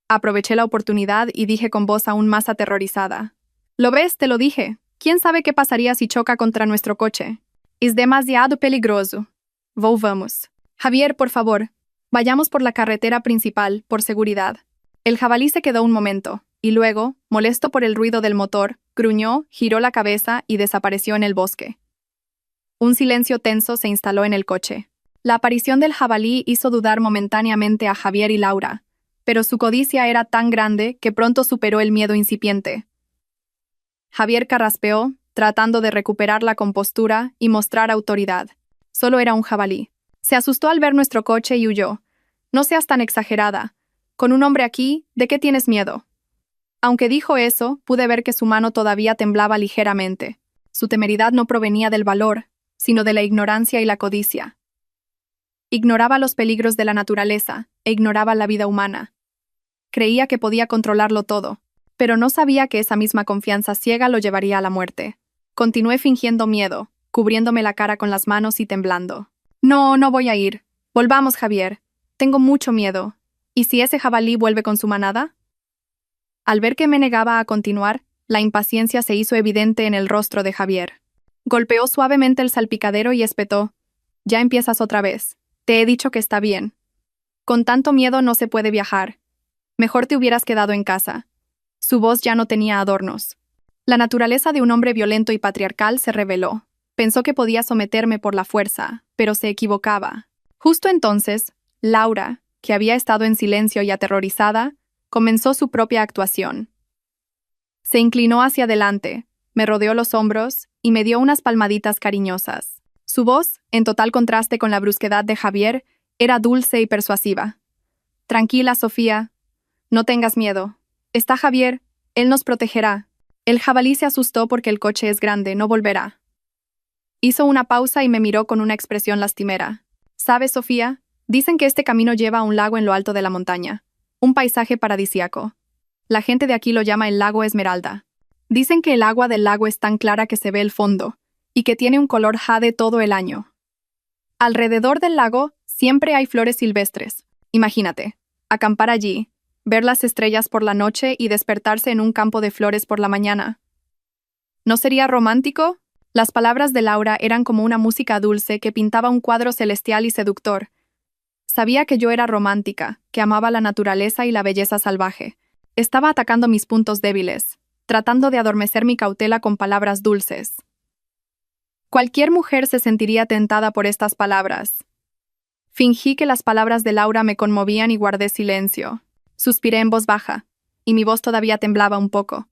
Aproveché la oportunidad y dije con voz aún más aterrorizada: «¿Lo ves? Te lo dije. ¿Quién sabe qué pasaría si choca contra nuestro coche? Es demasiado peligroso. Volvamos. Javier, por favor, vayamos por la carretera principal, por seguridad». El jabalí se quedó un momento, y luego, molesto por el ruido del motor, gruñó, giró la cabeza y desapareció en el bosque. Un silencio tenso se instaló en el coche. La aparición del jabalí hizo dudar momentáneamente a Javier y Laura, pero su codicia era tan grande que pronto superó el miedo incipiente. Javier carraspeó, tratando de recuperar la compostura y mostrar autoridad. Solo era un jabalí. Se asustó al ver nuestro coche y huyó. «No seas tan exagerada. Con un hombre aquí, ¿de qué tienes miedo?». Aunque dijo eso, pude ver que su mano todavía temblaba ligeramente. Su temeridad no provenía del valor, sino de la ignorancia y la codicia. Ignoraba los peligros de la naturaleza e ignoraba la vida humana. Creía que podía controlarlo todo. Pero no sabía que esa misma confianza ciega lo llevaría a la muerte. Continué fingiendo miedo, cubriéndome la cara con las manos y temblando. No, no voy a ir. Volvamos, Javier. Tengo mucho miedo. ¿Y si ese jabalí vuelve con su manada? Al ver que me negaba a continuar, la impaciencia se hizo evidente en el rostro de Javier. Golpeó suavemente el salpicadero y espetó. Ya empiezas otra vez. Te he dicho que está bien. Con tanto miedo no se puede viajar. Mejor te hubieras quedado en casa. Su voz ya no tenía adornos. La naturaleza de un hombre violento y patriarcal se reveló. Pensó que podía someterme por la fuerza, pero se equivocaba. Justo entonces, Laura, que había estado en silencio y aterrorizada, comenzó su propia actuación. Se inclinó hacia adelante, me rodeó los hombros y me dio unas palmaditas cariñosas. Su voz, en total contraste con la brusquedad de Javier, era dulce y persuasiva. Tranquila, Sofía. No tengas miedo. Está Javier, él nos protegerá. El jabalí se asustó porque el coche es grande, no volverá. Hizo una pausa y me miró con una expresión lastimera. ¿Sabes, Sofía? Dicen que este camino lleva a un lago en lo alto de la montaña. Un paisaje paradisíaco. La gente de aquí lo llama el lago Esmeralda. Dicen que el agua del lago es tan clara que se ve el fondo, y que tiene un color jade todo el año. Alrededor del lago siempre hay flores silvestres. Imagínate, acampar allí, ver las estrellas por la noche y despertarse en un campo de flores por la mañana. ¿No sería romántico? Las palabras de Laura eran como una música dulce que pintaba un cuadro celestial y seductor. Sabía que yo era romántica, que amaba la naturaleza y la belleza salvaje. Estaba atacando mis puntos débiles, tratando de adormecer mi cautela con palabras dulces. Cualquier mujer se sentiría tentada por estas palabras. Fingí que las palabras de Laura me conmovían y guardé silencio. Suspiré en voz baja, y mi voz todavía temblaba un poco.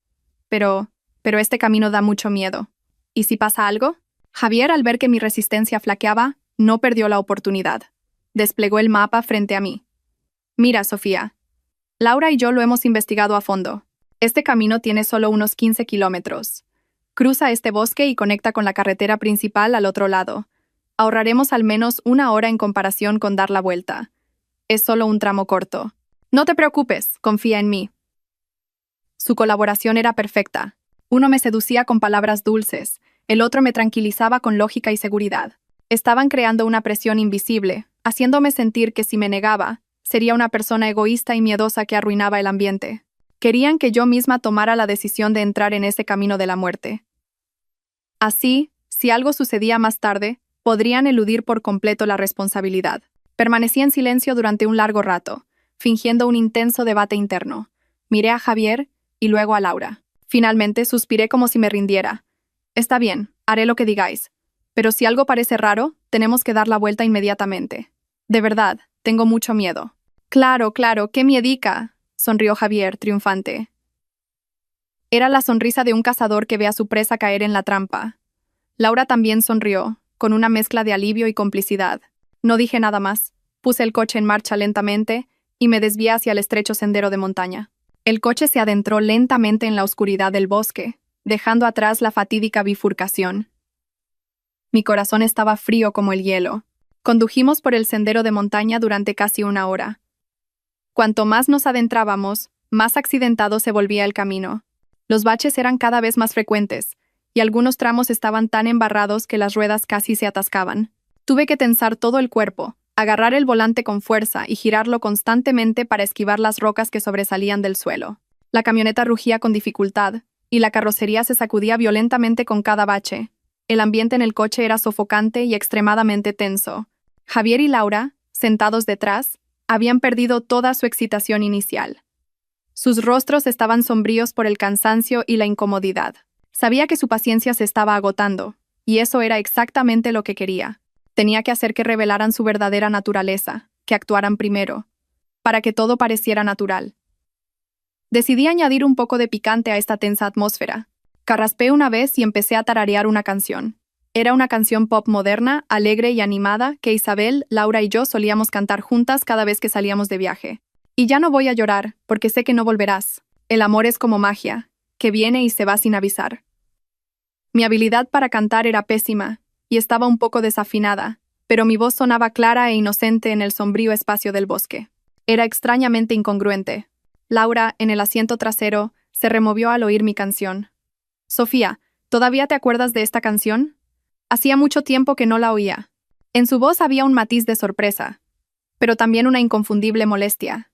Pero este camino da mucho miedo. ¿Y si pasa algo? Javier, al ver que mi resistencia flaqueaba, no perdió la oportunidad. Desplegó el mapa frente a mí. Mira, Sofía. Laura y yo lo hemos investigado a fondo. Este camino tiene solo unos 15 kilómetros. Cruza este bosque y conecta con la carretera principal al otro lado. Ahorraremos al menos 1 hora en comparación con dar la vuelta. Es solo un tramo corto. No te preocupes, confía en mí. Su colaboración era perfecta. Uno me seducía con palabras dulces, el otro me tranquilizaba con lógica y seguridad. Estaban creando una presión invisible, haciéndome sentir que si me negaba, sería una persona egoísta y miedosa que arruinaba el ambiente. Querían que yo misma tomara la decisión de entrar en ese camino de la muerte. Así, si algo sucedía más tarde, podrían eludir por completo la responsabilidad. Permanecí en silencio durante un largo rato, fingiendo un intenso debate interno. Miré a Javier y luego a Laura. Finalmente suspiré como si me rindiera. Está bien, haré lo que digáis. Pero si algo parece raro, tenemos que dar la vuelta inmediatamente. De verdad, tengo mucho miedo. Claro, qué miedica, sonrió Javier, triunfante. Era la sonrisa de un cazador que ve a su presa caer en la trampa. Laura también sonrió, con una mezcla de alivio y complicidad. No dije nada más. Puse el coche en marcha lentamente y me desvié hacia el estrecho sendero de montaña. El coche se adentró lentamente en la oscuridad del bosque, dejando atrás la fatídica bifurcación. Mi corazón estaba frío como el hielo. Condujimos por el sendero de montaña durante casi 1 hora. Cuanto más nos adentrábamos, más accidentado se volvía el camino. Los baches eran cada vez más frecuentes, y algunos tramos estaban tan embarrados que las ruedas casi se atascaban. Tuve que tensar todo el cuerpo, agarrar el volante con fuerza y girarlo constantemente para esquivar las rocas que sobresalían del suelo. La camioneta rugía con dificultad, y la carrocería se sacudía violentamente con cada bache. El ambiente en el coche era sofocante y extremadamente tenso. Javier y Laura, sentados detrás, habían perdido toda su excitación inicial. Sus rostros estaban sombríos por el cansancio y la incomodidad. Sabía que su paciencia se estaba agotando, y eso era exactamente lo que quería. Tenía que hacer que revelaran su verdadera naturaleza, que actuaran primero, para que todo pareciera natural. Decidí añadir un poco de picante a esta tensa atmósfera. Carraspé una vez y empecé a tararear una canción. Era una canción pop moderna, alegre y animada que Isabel, Laura y yo solíamos cantar juntas cada vez que salíamos de viaje. Y ya no voy a llorar, porque sé que no volverás. El amor es como magia, que viene y se va sin avisar. Mi habilidad para cantar era pésima, y estaba un poco desafinada, pero mi voz sonaba clara e inocente en el sombrío espacio del bosque. Era extrañamente incongruente. Laura, en el asiento trasero, Se removió al oír mi canción. Sofía, ¿todavía te acuerdas de esta canción? Hacía mucho tiempo que no la oía. En su voz había un matiz de sorpresa, pero también una inconfundible molestia.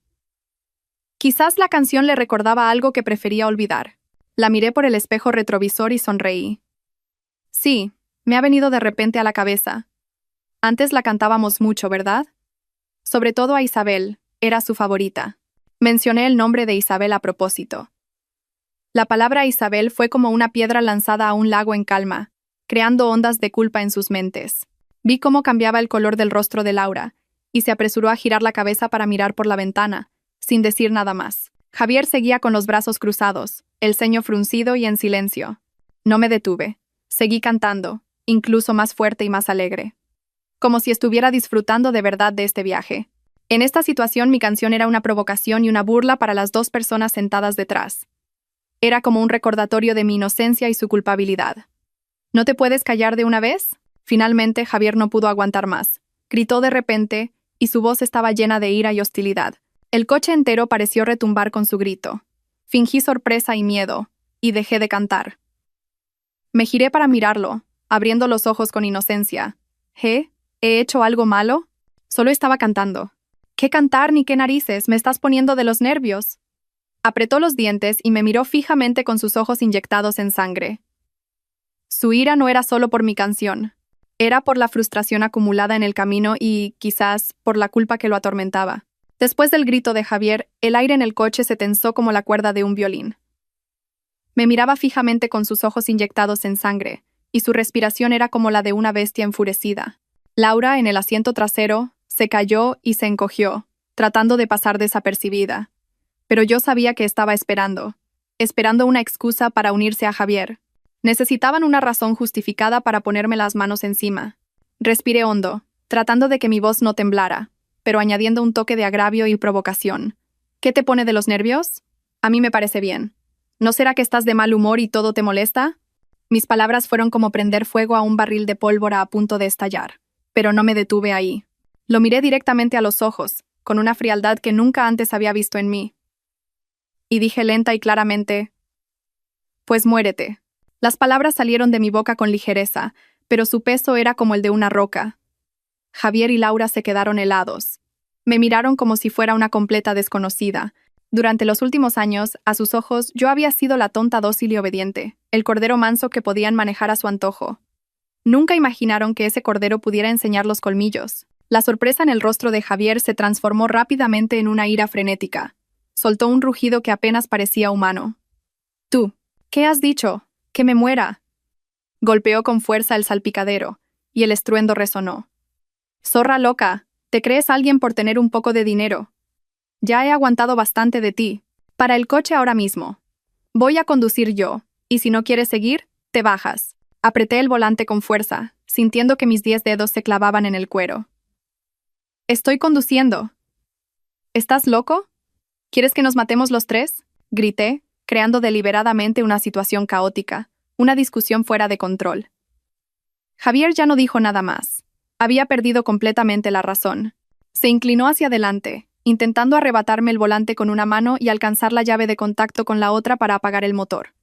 Quizás la canción le recordaba algo que prefería olvidar. La miré por el espejo retrovisor y sonreí. Sí, me ha venido de repente a la cabeza. Antes la cantábamos mucho, ¿verdad? Sobre todo a Isabel, era su favorita. Mencioné el nombre de Isabel a propósito. La palabra Isabel fue como una piedra lanzada a un lago en calma, creando ondas de culpa en sus mentes. Vi cómo cambiaba el color del rostro de Laura, y se apresuró a girar la cabeza para mirar por la ventana, sin decir nada más. Javier seguía con los brazos cruzados, el ceño fruncido y en silencio. No me detuve. Seguí cantando, incluso más fuerte y más alegre. Como si estuviera disfrutando de verdad de este viaje. En esta situación mi canción era una provocación y una burla para las dos personas sentadas detrás. Era como un recordatorio de mi inocencia y su culpabilidad. ¿No te puedes callar de una vez? Finalmente Javier no pudo aguantar más. Gritó de repente, y su voz estaba llena de ira y hostilidad. El coche entero pareció retumbar con su grito. Fingí sorpresa y miedo, y dejé de cantar. Me giré para mirarlo, abriendo los ojos con inocencia. ¿He hecho algo malo? Solo estaba cantando. ¿Qué cantar ni qué narices? Me estás poniendo de los nervios. Apretó los dientes y me miró fijamente con sus ojos inyectados en sangre. Su ira no era solo por mi canción. Era por la frustración acumulada en el camino y, quizás, por la culpa que lo atormentaba. Después del grito de Javier, el aire en el coche se tensó como la cuerda de un violín. Me miraba fijamente con sus ojos inyectados en sangre, y su respiración era como la de una bestia enfurecida. Laura, en el asiento trasero, se cayó y se encogió, tratando de pasar desapercibida. Pero yo sabía que estaba esperando una excusa para unirse a Javier. Necesitaban una razón justificada para ponerme las manos encima. Respiré hondo, tratando de que mi voz no temblara, pero añadiendo un toque de agravio y provocación. ¿Qué te pone de los nervios? A mí me parece bien. ¿No será que estás de mal humor y todo te molesta? Mis palabras fueron como prender fuego a un barril de pólvora a punto de estallar, pero no me detuve ahí. Lo miré directamente a los ojos, con una frialdad que nunca antes había visto en mí. Y dije lenta y claramente: «Pues muérete». Las palabras salieron de mi boca con ligereza, pero su peso era como el de una roca. Javier y Laura se quedaron helados. Me miraron como si fuera una completa desconocida. Durante los últimos años, a sus ojos, yo había sido la tonta dócil y obediente, el cordero manso que podían manejar a su antojo. Nunca imaginaron que ese cordero pudiera enseñar los colmillos. La sorpresa en el rostro de Javier se transformó rápidamente en una ira frenética. Soltó un rugido que apenas parecía humano. «Tú, ¿qué has dicho? ¡Que me muera!». Golpeó con fuerza el salpicadero, y el estruendo resonó. «Zorra loca, ¿te crees alguien por tener un poco de dinero? Ya he aguantado bastante de ti. Para el coche ahora mismo. Voy a conducir yo, y si no quieres seguir, te bajas». Apreté el volante con fuerza, sintiendo que mis 10 dedos se clavaban en el cuero. «Estoy conduciendo». «¿Estás loco? ¿Quieres que nos matemos los tres?», grité, creando deliberadamente una situación caótica, una discusión fuera de control. Javier ya no dijo nada más. Había perdido completamente la razón. Se inclinó hacia adelante, intentando arrebatarme el volante con una mano y alcanzar la llave de contacto con la otra para apagar el motor.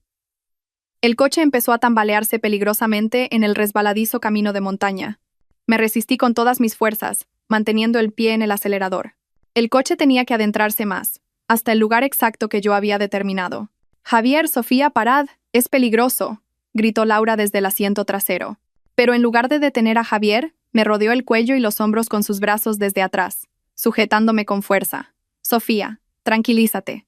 El coche empezó a tambalearse peligrosamente en el resbaladizo camino de montaña. Me resistí con todas mis fuerzas, manteniendo el pie en el acelerador. El coche tenía que adentrarse más, hasta el lugar exacto que yo había determinado. «Javier, Sofía, parad, es peligroso», gritó Laura desde el asiento trasero. Pero en lugar de detener a Javier, me rodeó el cuello y los hombros con sus brazos desde atrás, sujetándome con fuerza. «Sofía, tranquilízate.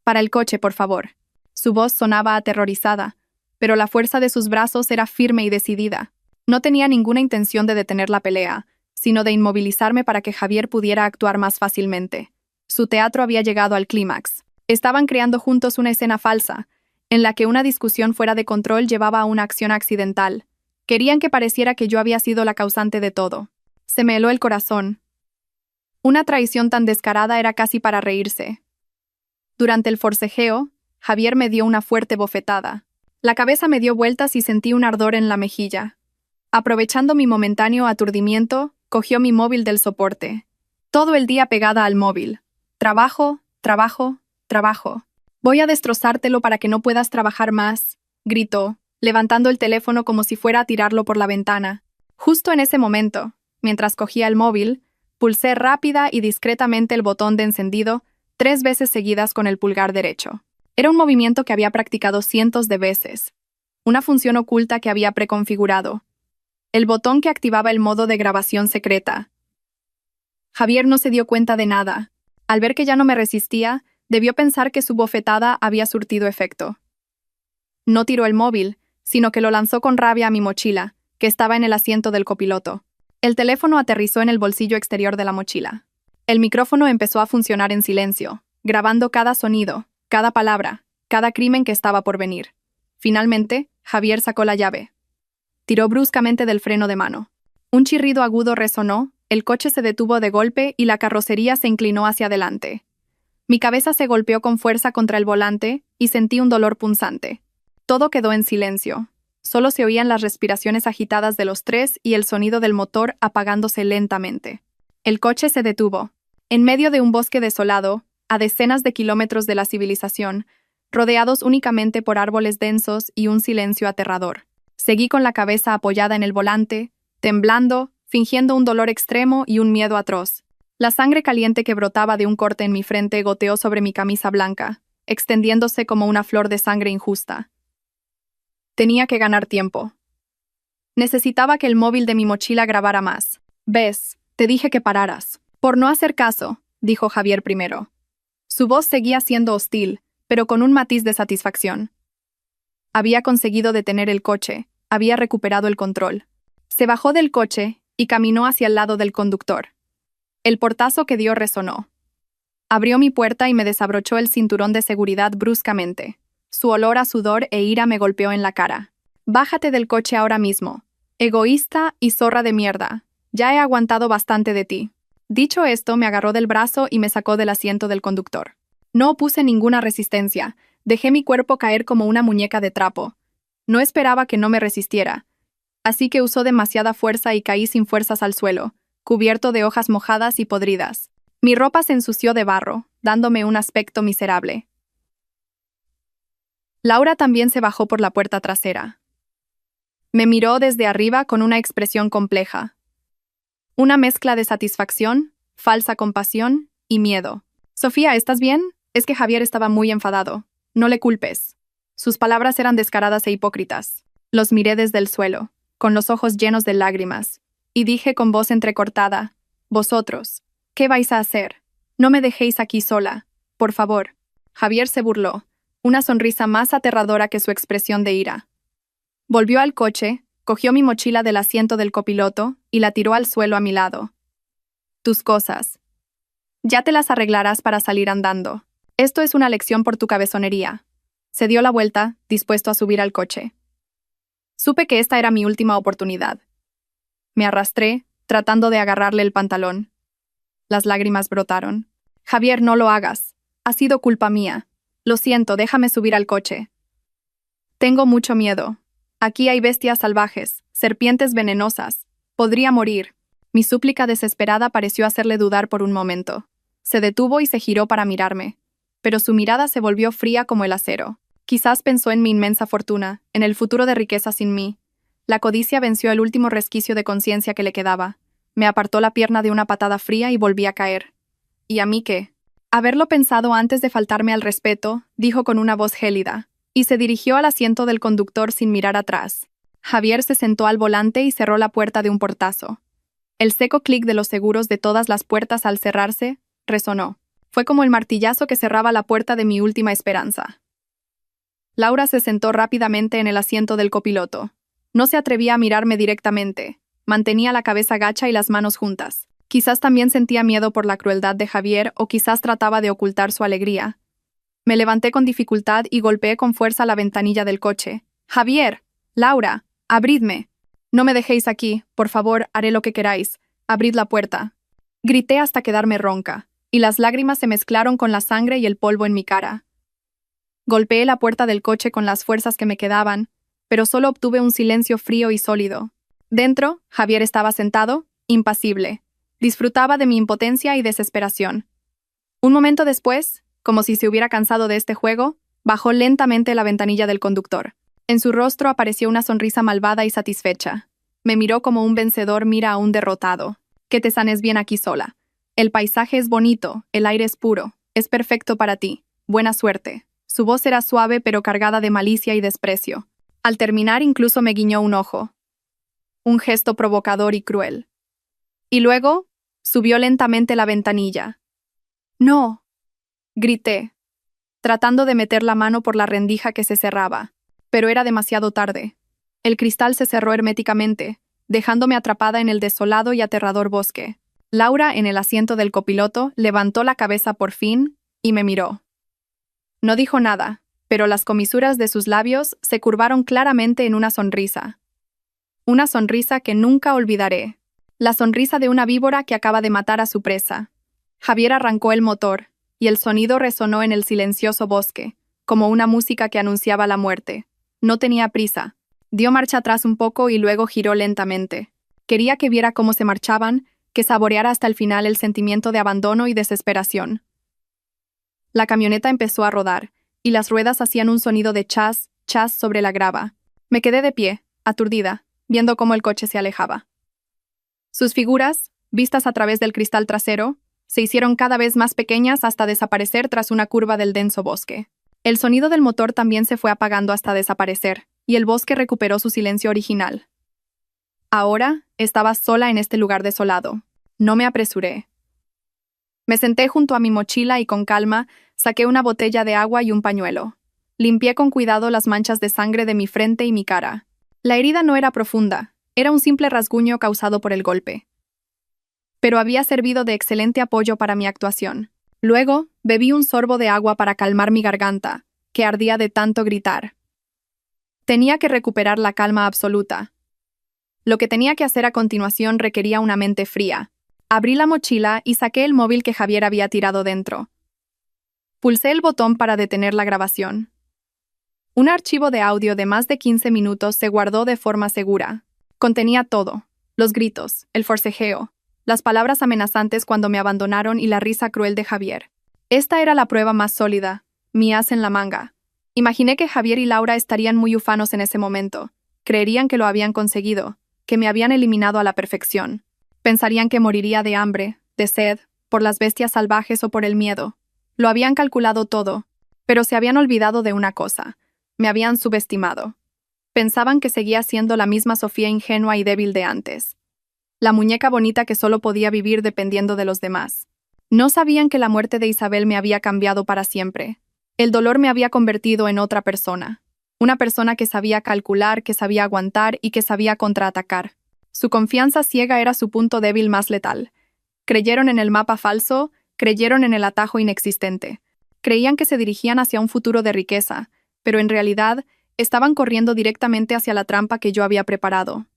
Para el coche, por favor». Su voz sonaba aterrorizada, pero la fuerza de sus brazos era firme y decidida. No tenía ninguna intención de detener la pelea, sino de inmovilizarme para que Javier pudiera actuar más fácilmente. Su teatro había llegado al clímax. Estaban creando juntos una escena falsa, en la que una discusión fuera de control llevaba a una acción accidental. Querían que pareciera que yo había sido la causante de todo. Se me heló el corazón. Una traición tan descarada era casi para reírse. Durante el forcejeo, Javier me dio una fuerte bofetada. La cabeza me dio vueltas y sentí un ardor en la mejilla. Aprovechando mi momentáneo aturdimiento, cogió mi móvil del soporte. Todo el día pegada al móvil. Trabajo, trabajo, trabajo. Voy a destrozártelo para que no puedas trabajar más, gritó, levantando el teléfono como si fuera a tirarlo por la ventana. Justo en ese momento, mientras cogía el móvil, pulsé rápida y discretamente el botón de encendido 3 veces seguidas con el pulgar derecho. Era un movimiento que había practicado cientos de veces, una función oculta que había preconfigurado, el botón que activaba el modo de grabación secreta. Javier no se dio cuenta de nada. Al ver que ya no me resistía, debió pensar que su bofetada había surtido efecto. No tiró el móvil, sino que lo lanzó con rabia a mi mochila, que estaba en el asiento del copiloto. El teléfono aterrizó en el bolsillo exterior de la mochila. El micrófono empezó a funcionar en silencio, grabando cada sonido, cada palabra, cada crimen que estaba por venir. Finalmente, Javier sacó la llave. Tiró bruscamente del freno de mano. Un chirrido agudo resonó, el coche se detuvo de golpe y la carrocería se inclinó hacia adelante. Mi cabeza se golpeó con fuerza contra el volante y sentí un dolor punzante. Todo quedó en silencio. Solo se oían las respiraciones agitadas de los tres y el sonido del motor apagándose lentamente. El coche se detuvo. En medio de un bosque desolado, a decenas de kilómetros de la civilización, rodeados únicamente por árboles densos y un silencio aterrador. Seguí con la cabeza apoyada en el volante, temblando, fingiendo un dolor extremo y un miedo atroz. La sangre caliente que brotaba de un corte en mi frente goteó sobre mi camisa blanca, extendiéndose como una flor de sangre injusta. Tenía que ganar tiempo. Necesitaba que el móvil de mi mochila grabara más. «Ves, te dije que pararas». «Por no hacer caso», dijo Javier primero. Su voz seguía siendo hostil, pero con un matiz de satisfacción. Había conseguido detener el coche, había recuperado el control. Se bajó del coche y caminó hacia el lado del conductor. El portazo que dio resonó. Abrió mi puerta y me desabrochó el cinturón de seguridad bruscamente. Su olor a sudor e ira me golpeó en la cara. «Bájate del coche ahora mismo. Egoísta y zorra de mierda. Ya he aguantado bastante de ti». Dicho esto, me agarró del brazo y me sacó del asiento del conductor. No opuse ninguna resistencia. Dejé mi cuerpo caer como una muñeca de trapo. No esperaba que no me resistiera. Así que usó demasiada fuerza y caí sin fuerzas al suelo, cubierto de hojas mojadas y podridas. Mi ropa se ensució de barro, dándome un aspecto miserable. Laura también se bajó por la puerta trasera. Me miró desde arriba con una expresión compleja. Una mezcla de satisfacción, falsa compasión y miedo. «Sofía, ¿estás bien?» Es que Javier estaba muy enfadado. «No le culpes». Sus palabras eran descaradas e hipócritas. Los miré desde el suelo, con los ojos llenos de lágrimas, y dije con voz entrecortada: «Vosotros, ¿qué vais a hacer? No me dejéis aquí sola, por favor». Javier se burló, una sonrisa más aterradora que su expresión de ira. Volvió al coche, cogió mi mochila del asiento del copiloto y la tiró al suelo a mi lado. «Tus cosas. Ya te las arreglarás para salir andando. Esto es una lección por tu cabezonería». Se dio la vuelta, dispuesto a subir al coche. Supe que esta era mi última oportunidad. Me arrastré, tratando de agarrarle el pantalón. Las lágrimas brotaron. «Javier, no lo hagas. Ha sido culpa mía. Lo siento, déjame subir al coche. Tengo mucho miedo. Aquí hay bestias salvajes, serpientes venenosas. Podría morir». Mi súplica desesperada pareció hacerle dudar por un momento. Se detuvo y se giró para mirarme, pero su mirada se volvió fría como el acero. Quizás pensó en mi inmensa fortuna, en el futuro de riqueza sin mí. La codicia venció el último resquicio de conciencia que le quedaba. Me apartó la pierna de una patada fría y volví a caer. ¿Y a mí qué? Haberlo pensado antes de faltarme al respeto, dijo con una voz gélida, y se dirigió al asiento del conductor sin mirar atrás. Javier se sentó al volante y cerró la puerta de un portazo. El seco clic de los seguros de todas las puertas al cerrarse resonó. Fue como el martillazo que cerraba la puerta de mi última esperanza. Laura se sentó rápidamente en el asiento del copiloto. No se atrevía a mirarme directamente. Mantenía la cabeza gacha y las manos juntas. Quizás también sentía miedo por la crueldad de Javier o quizás trataba de ocultar su alegría. Me levanté con dificultad y golpeé con fuerza la ventanilla del coche. «Javier, Laura, abridme. No me dejéis aquí, por favor, haré lo que queráis. Abrid la puerta». Grité hasta quedarme ronca, y las lágrimas se mezclaron con la sangre y el polvo en mi cara. Golpeé la puerta del coche con las fuerzas que me quedaban, pero solo obtuve un silencio frío y sólido. Dentro, Javier estaba sentado, impasible. Disfrutaba de mi impotencia y desesperación. Un momento después, Como si se hubiera cansado de este juego, bajó lentamente la ventanilla del conductor. En su rostro apareció una sonrisa malvada y satisfecha. Me miró como un vencedor mira a un derrotado. Que te sanes bien aquí sola. El paisaje es bonito, el aire es puro, es perfecto para ti. Buena suerte. Su voz era suave pero cargada de malicia y desprecio. Al terminar incluso me guiñó un ojo. Un gesto provocador y cruel. Y luego, subió lentamente la ventanilla. ¡No! Grité, tratando de meter la mano por la rendija que se cerraba. Pero era demasiado tarde. El cristal se cerró herméticamente, dejándome atrapada en el desolado y aterrador bosque. Laura, en el asiento del copiloto, levantó la cabeza por fin y me miró. No dijo nada, pero las comisuras de sus labios se curvaron claramente en una sonrisa. Una sonrisa que nunca olvidaré. La sonrisa de una víbora que acaba de matar a su presa. Javier arrancó el motor, y el sonido resonó en el silencioso bosque, como una música que anunciaba la muerte. No tenía prisa. Dio marcha atrás un poco y luego giró lentamente. Quería que viera cómo se marchaban, que saboreara hasta el final el sentimiento de abandono y desesperación. La camioneta empezó a rodar, y las ruedas hacían un sonido de chas, chas sobre la grava. Me quedé de pie, aturdida, viendo cómo el coche se alejaba. Sus figuras, vistas a través del cristal trasero, se hicieron cada vez más pequeñas hasta desaparecer tras una curva del denso bosque. El sonido del motor también se fue apagando hasta desaparecer, y el bosque recuperó su silencio original. Ahora estaba sola en este lugar desolado. No me apresuré. Me senté junto a mi mochila y con calma saqué una botella de agua y un pañuelo. Limpié con cuidado las manchas de sangre de mi frente y mi cara. La herida no era profunda, era un simple rasguño causado por el golpe. Pero había servido de excelente apoyo para mi actuación. Luego, bebí un sorbo de agua para calmar mi garganta, que ardía de tanto gritar. Tenía que recuperar la calma absoluta. Lo que tenía que hacer a continuación requería una mente fría. Abrí la mochila y saqué el móvil que Javier había tirado dentro. Pulsé el botón para detener la grabación. Un archivo de audio de más de 15 minutos se guardó de forma segura. Contenía todo: los gritos, el forcejeo, las palabras amenazantes cuando me abandonaron y la risa cruel de Javier. Esta era la prueba más sólida, mi as en la manga. Imaginé que Javier y Laura estarían muy ufanos en ese momento. Creerían que lo habían conseguido, que me habían eliminado a la perfección. Pensarían que moriría de hambre, de sed, por las bestias salvajes o por el miedo. Lo habían calculado todo, pero se habían olvidado de una cosa. Me habían subestimado. Pensaban que seguía siendo la misma Sofía ingenua y débil de antes. La muñeca bonita que solo podía vivir dependiendo de los demás. No sabían que la muerte de Isabel me había cambiado para siempre. El dolor me había convertido en otra persona. Una persona que sabía calcular, que sabía aguantar y que sabía contraatacar. Su confianza ciega era su punto débil más letal. Creyeron en el mapa falso, creyeron en el atajo inexistente. Creían que se dirigían hacia un futuro de riqueza, pero en realidad estaban corriendo directamente hacia la trampa que yo había preparado.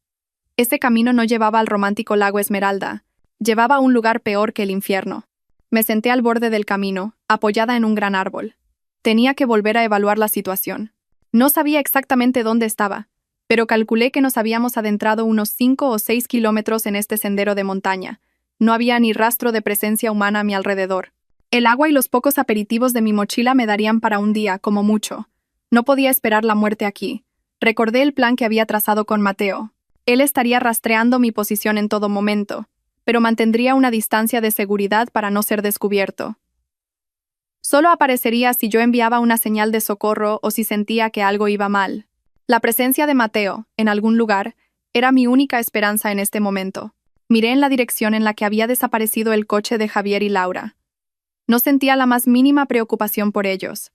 Ese camino no llevaba al romántico lago Esmeralda, llevaba a un lugar peor que el infierno. Me senté al borde del camino, apoyada en un gran árbol. Tenía que volver a evaluar la situación. No sabía exactamente dónde estaba, pero calculé que nos habíamos adentrado unos 5 o 6 kilómetros en este sendero de montaña. No había ni rastro de presencia humana a mi alrededor. El agua y los pocos aperitivos de mi mochila me darían para un día, como mucho. No podía esperar la muerte aquí. Recordé el plan que había trazado con Mateo. Él estaría rastreando mi posición en todo momento, pero mantendría una distancia de seguridad para no ser descubierto. Solo aparecería si yo enviaba una señal de socorro o si sentía que algo iba mal. La presencia de Mateo, en algún lugar, era mi única esperanza en este momento. Miré en la dirección en la que había desaparecido el coche de Javier y Laura. No sentía la más mínima preocupación por ellos.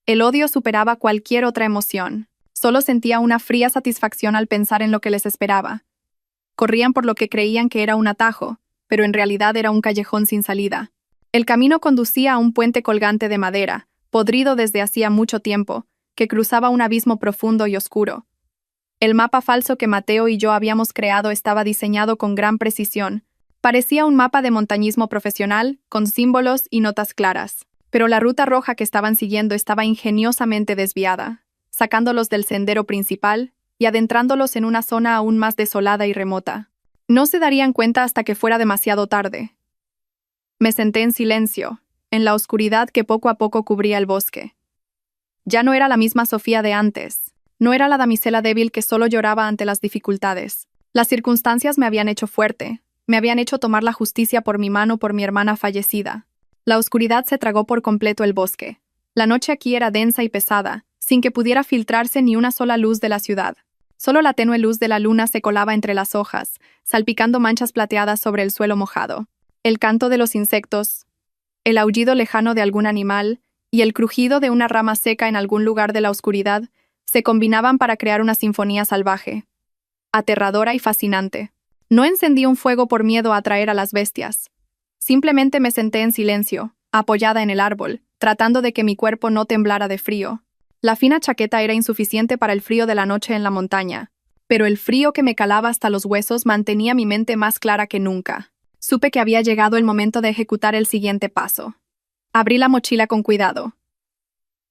El odio superaba cualquier otra emoción. Solo sentía una fría satisfacción al pensar en lo que les esperaba. Corrían por lo que creían que era un atajo, pero en realidad era un callejón sin salida. El camino conducía a un puente colgante de madera, podrido desde hacía mucho tiempo, que cruzaba un abismo profundo y oscuro. El mapa falso que Mateo y yo habíamos creado estaba diseñado con gran precisión. Parecía un mapa de montañismo profesional, con símbolos y notas claras. Pero la ruta roja que estaban siguiendo estaba ingeniosamente desviada, sacándolos del sendero principal y adentrándolos en una zona aún más desolada y remota. No se darían cuenta hasta que fuera demasiado tarde. Me senté en silencio, en la oscuridad que poco a poco cubría el bosque. Ya no era la misma Sofía de antes. No era la damisela débil que solo lloraba ante las dificultades. Las circunstancias me habían hecho fuerte. Me habían hecho tomar la justicia por mi mano por mi hermana fallecida. La oscuridad se tragó por completo el bosque. La noche aquí era densa y pesada, sin que pudiera filtrarse ni una sola luz de la ciudad. Solo la tenue luz de la luna se colaba entre las hojas, salpicando manchas plateadas sobre el suelo mojado. El canto de los insectos, el aullido lejano de algún animal y el crujido de una rama seca en algún lugar de la oscuridad se combinaban para crear una sinfonía salvaje, aterradora y fascinante. No encendí un fuego por miedo a atraer a las bestias. Simplemente me senté en silencio, apoyada en el árbol, tratando de que mi cuerpo no temblara de frío. La fina chaqueta era insuficiente para el frío de la noche en la montaña, pero el frío que me calaba hasta los huesos mantenía mi mente más clara que nunca. Supe que había llegado el momento de ejecutar el siguiente paso. Abrí la mochila con cuidado.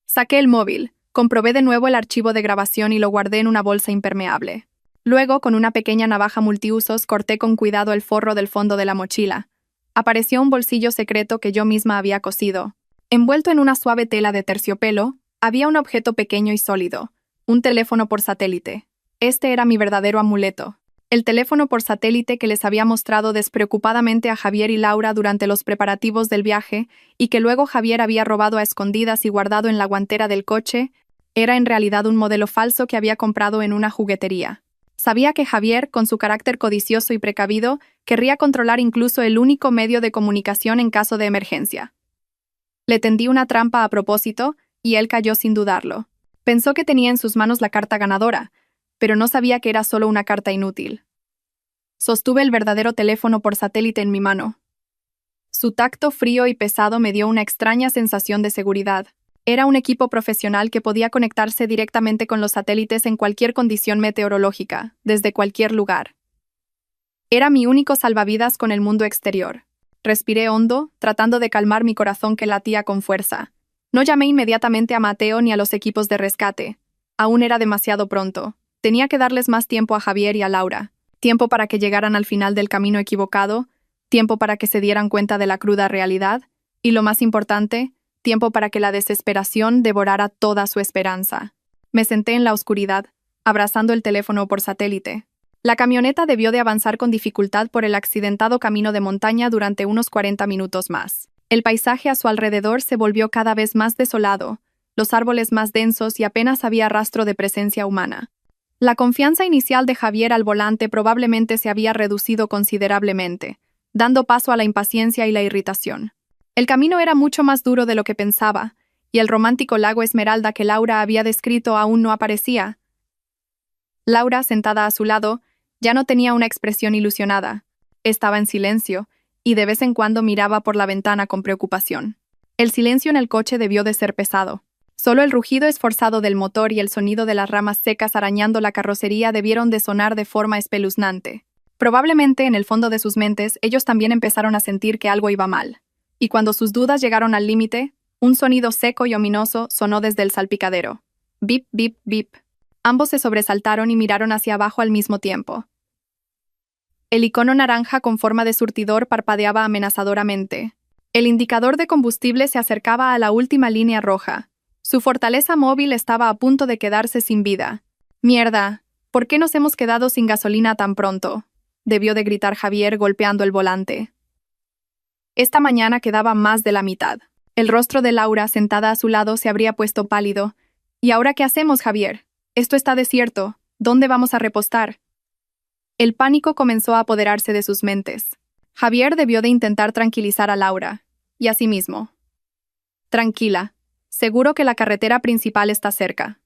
Saqué el móvil, comprobé de nuevo el archivo de grabación y lo guardé en una bolsa impermeable. Luego, con una pequeña navaja multiusos, corté con cuidado el forro del fondo de la mochila. Apareció un bolsillo secreto que yo misma había cosido. Envuelto en una suave tela de terciopelo, había un objeto pequeño y sólido, un teléfono por satélite. Este era mi verdadero amuleto. El teléfono por satélite que les había mostrado despreocupadamente a Javier y Laura durante los preparativos del viaje y que luego Javier había robado a escondidas y guardado en la guantera del coche, era en realidad un modelo falso que había comprado en una juguetería. Sabía que Javier, con su carácter codicioso y precavido, querría controlar incluso el único medio de comunicación en caso de emergencia. Le tendí una trampa a propósito, y él cayó sin dudarlo. Pensó que tenía en sus manos la carta ganadora, pero no sabía que era solo una carta inútil. Sostuve el verdadero teléfono por satélite en mi mano. Su tacto frío y pesado me dio una extraña sensación de seguridad. Era un equipo profesional que podía conectarse directamente con los satélites en cualquier condición meteorológica, desde cualquier lugar. Era mi único salvavidas con el mundo exterior. Respiré hondo, tratando de calmar mi corazón que latía con fuerza. No llamé inmediatamente a Mateo ni a los equipos de rescate. Aún era demasiado pronto. Tenía que darles más tiempo a Javier y a Laura. Tiempo para que llegaran al final del camino equivocado, tiempo para que se dieran cuenta de la cruda realidad, y lo más importante, tiempo para que la desesperación devorara toda su esperanza. Me senté en la oscuridad, abrazando el teléfono por satélite. La camioneta debió de avanzar con dificultad por el accidentado camino de montaña durante unos 40 minutos más. El paisaje a su alrededor se volvió cada vez más desolado, los árboles más densos y apenas había rastro de presencia humana. La confianza inicial de Javier al volante probablemente se había reducido considerablemente, dando paso a la impaciencia y la irritación. El camino era mucho más duro de lo que pensaba, y el romántico lago Esmeralda que Laura había descrito aún no aparecía. Laura, sentada a su lado, ya no tenía una expresión ilusionada. Estaba en silencio, y de vez en cuando miraba por la ventana con preocupación. El silencio en el coche debió de ser pesado. Solo el rugido esforzado del motor y el sonido de las ramas secas arañando la carrocería debieron de sonar de forma espeluznante. Probablemente en el fondo de sus mentes ellos también empezaron a sentir que algo iba mal. Y cuando sus dudas llegaron al límite, un sonido seco y ominoso sonó desde el salpicadero. Bip, bip, bip. Ambos se sobresaltaron y miraron hacia abajo al mismo tiempo. El icono naranja con forma de surtidor parpadeaba amenazadoramente. El indicador de combustible se acercaba a la última línea roja. Su fortaleza móvil estaba a punto de quedarse sin vida. «Mierda, ¿por qué nos hemos quedado sin gasolina tan pronto?», debió de gritar Javier golpeando el volante. Esta mañana quedaba más de la mitad. El rostro de Laura, sentada a su lado, se habría puesto pálido. «¿Y ahora qué hacemos, Javier? Esto está desierto. ¿Dónde vamos a repostar?». El pánico comenzó a apoderarse de sus mentes. Javier debió de intentar tranquilizar a Laura, y a sí mismo. «Tranquila. Seguro que la carretera principal está cerca.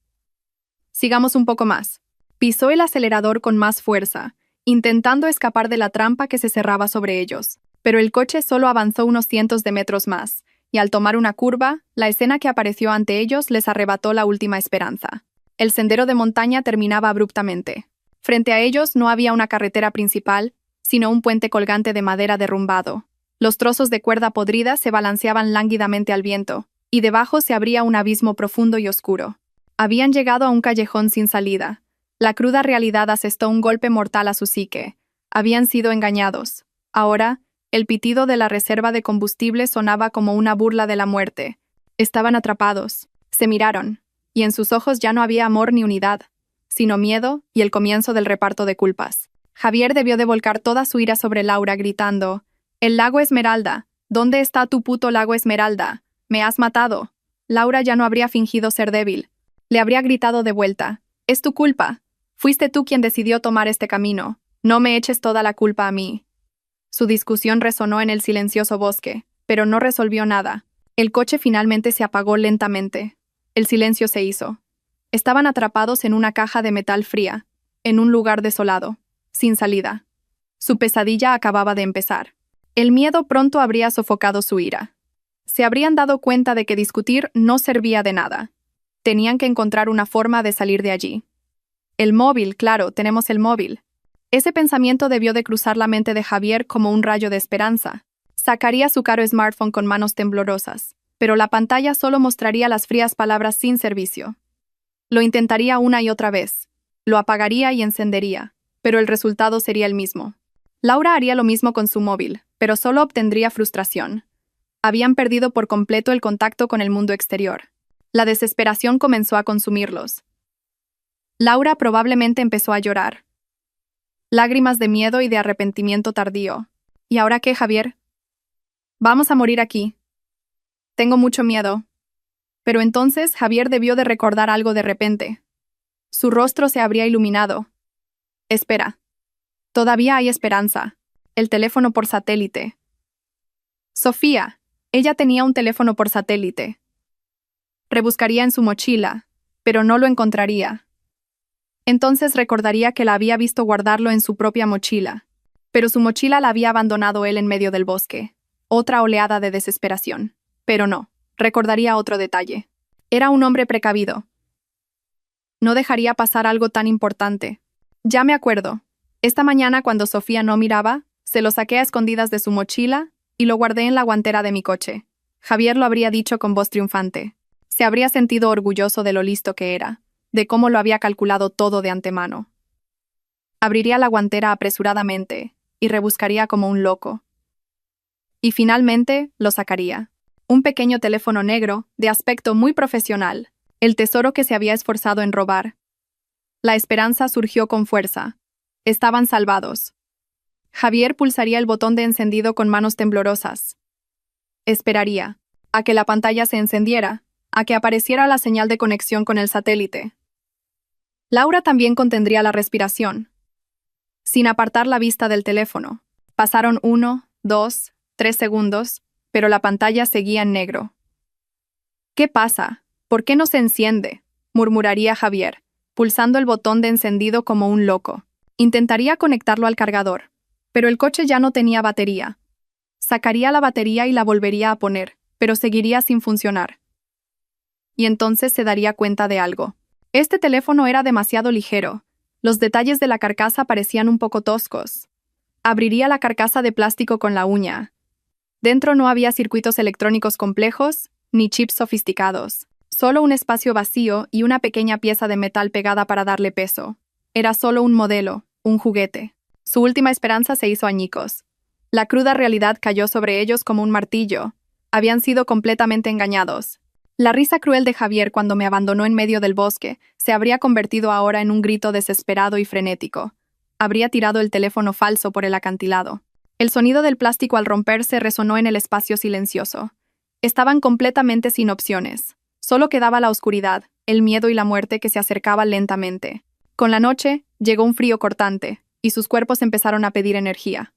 Sigamos un poco más». Pisó el acelerador con más fuerza, intentando escapar de la trampa que se cerraba sobre ellos. Pero el coche solo avanzó unos cientos de metros más, y al tomar una curva, la escena que apareció ante ellos les arrebató la última esperanza. El sendero de montaña terminaba abruptamente. Frente a ellos no había una carretera principal, sino un puente colgante de madera derrumbado. Los trozos de cuerda podrida se balanceaban lánguidamente al viento, y debajo se abría un abismo profundo y oscuro. Habían llegado a un callejón sin salida. La cruda realidad asestó un golpe mortal a su psique. Habían sido engañados. Ahora, El pitido de la reserva de combustible sonaba como una burla de la muerte. Estaban atrapados. Se miraron, y en sus ojos ya no había amor ni unidad, sino miedo y el comienzo del reparto de culpas. Javier debió de volcar toda su ira sobre Laura, gritando: «El lago Esmeralda, ¿dónde está tu puto lago Esmeralda? Me has matado». Laura ya no habría fingido ser débil. Le habría gritado de vuelta: «Es tu culpa. Fuiste tú quien decidió tomar este camino. No me eches toda la culpa a mí». Su discusión resonó en el silencioso bosque, pero no resolvió nada. El coche finalmente se apagó lentamente. El silencio se hizo. Estaban atrapados en una caja de metal fría, en un lugar desolado, sin salida. Su pesadilla acababa de empezar. El miedo pronto habría sofocado su ira. Se habrían dado cuenta de que discutir no servía de nada. Tenían que encontrar una forma de salir de allí. El móvil, claro, tenemos el móvil. Ese pensamiento debió de cruzar la mente de Javier como un rayo de esperanza. Sacaría su caro smartphone con manos temblorosas, pero la pantalla solo mostraría las frías palabras sin servicio. Lo intentaría una y otra vez. Lo apagaría y encendería, pero el resultado sería el mismo. Laura haría lo mismo con su móvil, pero solo obtendría frustración. Habían perdido por completo el contacto con el mundo exterior. La desesperación comenzó a consumirlos. Laura probablemente empezó a llorar. Lágrimas de miedo y de arrepentimiento tardío. ¿Y ahora qué, Javier? Vamos a morir aquí. Tengo mucho miedo. Pero entonces Javier debió de recordar algo de repente. Su rostro se habría iluminado. Espera. Todavía hay esperanza. El teléfono por satélite. Sofía. Ella tenía un teléfono por satélite. Rebuscaría en su mochila, pero no lo encontraría. Entonces recordaría que la había visto guardarlo en su propia mochila, pero su mochila la había abandonado él en medio del bosque. Otra oleada de desesperación. Pero no, recordaría otro detalle. Era un hombre precavido. No dejaría pasar algo tan importante. Ya me acuerdo. Esta mañana, cuando Sofía no miraba, se lo saqué a escondidas de su mochila y lo guardé en la guantera de mi coche. Javier lo habría dicho con voz triunfante. Se habría sentido orgulloso de lo listo que era, de cómo lo había calculado todo de antemano. Abriría la guantera apresuradamente y rebuscaría como un loco. Y finalmente lo sacaría. Un pequeño teléfono negro, de aspecto muy profesional, el tesoro que se había esforzado en robar. La esperanza surgió con fuerza. Estaban salvados. Javier pulsaría el botón de encendido con manos temblorosas. Esperaría a que la pantalla se encendiera, a que apareciera la señal de conexión con el satélite. Laura también contendría la respiración. Sin apartar la vista del teléfono. Pasaron 1, 2, 3 segundos, pero la pantalla seguía en negro. ¿Qué pasa? ¿Por qué no se enciende?, murmuraría Javier, pulsando el botón de encendido como un loco. Intentaría conectarlo al cargador, pero el coche ya no tenía batería. Sacaría la batería y la volvería a poner, pero seguiría sin funcionar. Y entonces se daría cuenta de algo. Este teléfono era demasiado ligero. Los detalles de la carcasa parecían un poco toscos. Abriría la carcasa de plástico con la uña. Dentro no había circuitos electrónicos complejos, ni chips sofisticados. Solo un espacio vacío y una pequeña pieza de metal pegada para darle peso. Era solo un modelo, un juguete. Su última esperanza se hizo añicos. La cruda realidad cayó sobre ellos como un martillo. Habían sido completamente engañados. La risa cruel de Javier cuando me abandonó en medio del bosque se habría convertido ahora en un grito desesperado y frenético. Habría tirado el teléfono falso por el acantilado. El sonido del plástico al romperse resonó en el espacio silencioso. Estaban completamente sin opciones. Solo quedaba la oscuridad, el miedo y la muerte que se acercaba lentamente. Con la noche, llegó un frío cortante, y sus cuerpos empezaron a pedir energía.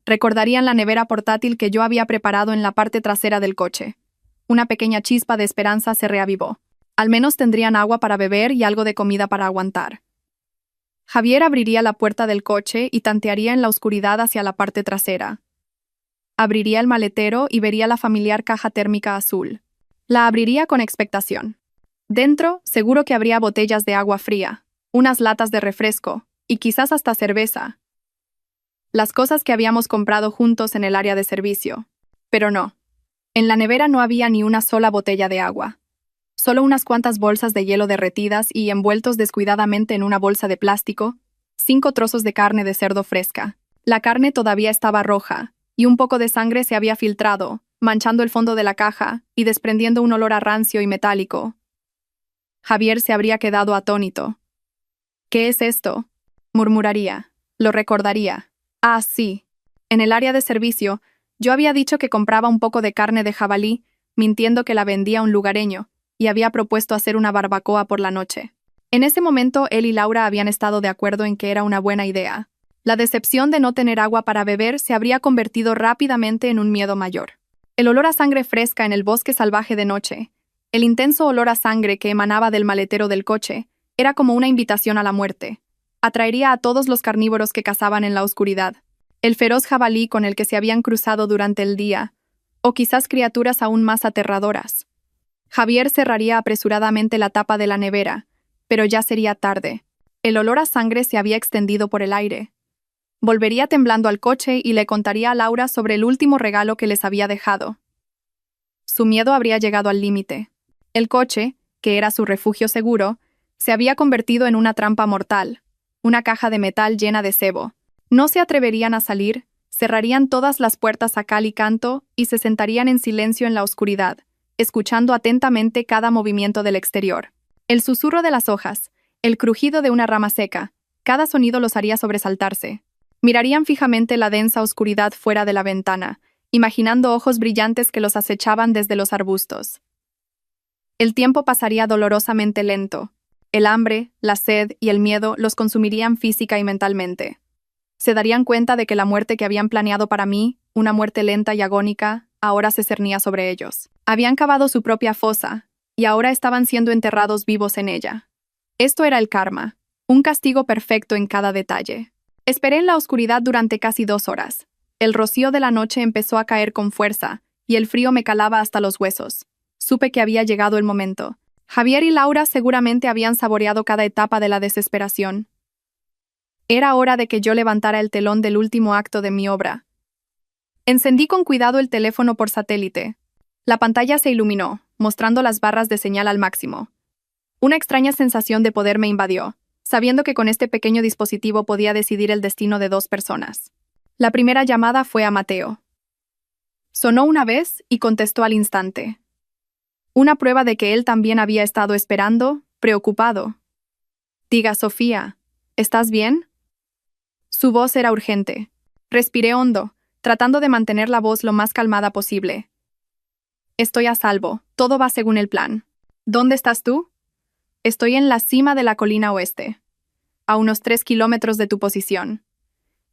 Recordarían la nevera portátil que yo había preparado en la parte trasera del coche. Una pequeña chispa de esperanza se reavivó. Al menos tendrían agua para beber y algo de comida para aguantar. Javier abriría la puerta del coche y tantearía en la oscuridad hacia la parte trasera. Abriría el maletero y vería la familiar caja térmica azul. La abriría con expectación. Dentro, seguro que habría botellas de agua fría, unas latas de refresco, y quizás hasta cerveza. Las cosas que habíamos comprado juntos en el área de servicio. Pero no. En la nevera no había ni una sola botella de agua. Solo unas cuantas bolsas de hielo derretidas y, envueltos descuidadamente en una bolsa de plástico, 5 trozos de carne de cerdo fresca. La carne todavía estaba roja, y un poco de sangre se había filtrado, manchando el fondo de la caja y desprendiendo un olor a rancio y metálico. Javier se habría quedado atónito. ¿Qué es esto?, murmuraría. Lo recordaría. Ah, sí. En el área de servicio, yo había dicho que compraba un poco de carne de jabalí, mintiendo que la vendía a un lugareño, y había propuesto hacer una barbacoa por la noche. En ese momento, él y Laura habían estado de acuerdo en que era una buena idea. La decepción de no tener agua para beber se habría convertido rápidamente en un miedo mayor. El olor a sangre fresca en el bosque salvaje de noche, el intenso olor a sangre que emanaba del maletero del coche, era como una invitación a la muerte. Atraería a todos los carnívoros que cazaban en la oscuridad, el feroz jabalí con el que se habían cruzado durante el día, o quizás criaturas aún más aterradoras. Javier cerraría apresuradamente la tapa de la nevera, pero ya sería tarde. El olor a sangre se había extendido por el aire. Volvería temblando al coche y le contaría a Laura sobre el último regalo que les había dejado. Su miedo habría llegado al límite. El coche, que era su refugio seguro, se había convertido en una trampa mortal, una caja de metal llena de sebo. No se atreverían a salir, cerrarían todas las puertas a cal y canto y se sentarían en silencio en la oscuridad, escuchando atentamente cada movimiento del exterior. El susurro de las hojas, el crujido de una rama seca, cada sonido los haría sobresaltarse. Mirarían fijamente la densa oscuridad fuera de la ventana, imaginando ojos brillantes que los acechaban desde los arbustos. El tiempo pasaría dolorosamente lento. El hambre, la sed y el miedo los consumirían física y mentalmente. Se darían cuenta de que la muerte que habían planeado para mí, una muerte lenta y agónica, ahora se cernía sobre ellos. Habían cavado su propia fosa, y ahora estaban siendo enterrados vivos en ella. Esto era el karma, un castigo perfecto en cada detalle. Esperé en la oscuridad durante casi 2 horas. El rocío de la noche empezó a caer con fuerza, y el frío me calaba hasta los huesos. Supe que había llegado el momento. Javier y Laura seguramente habían saboreado cada etapa de la desesperación. Era hora de que yo levantara el telón del último acto de mi obra. Encendí con cuidado el teléfono por satélite. La pantalla se iluminó, mostrando las barras de señal al máximo. Una extraña sensación de poder me invadió, sabiendo que con este pequeño dispositivo podía decidir el destino de 2 personas. La primera llamada fue a Mateo. Sonó una vez y contestó al instante. Una prueba de que él también había estado esperando, preocupado. Diga, Sofía, ¿estás bien? Su voz era urgente. Respiré hondo, tratando de mantener la voz lo más calmada posible. Estoy a salvo, todo va según el plan. ¿Dónde estás tú? Estoy en la cima de la colina oeste, a unos 3 kilómetros de tu posición.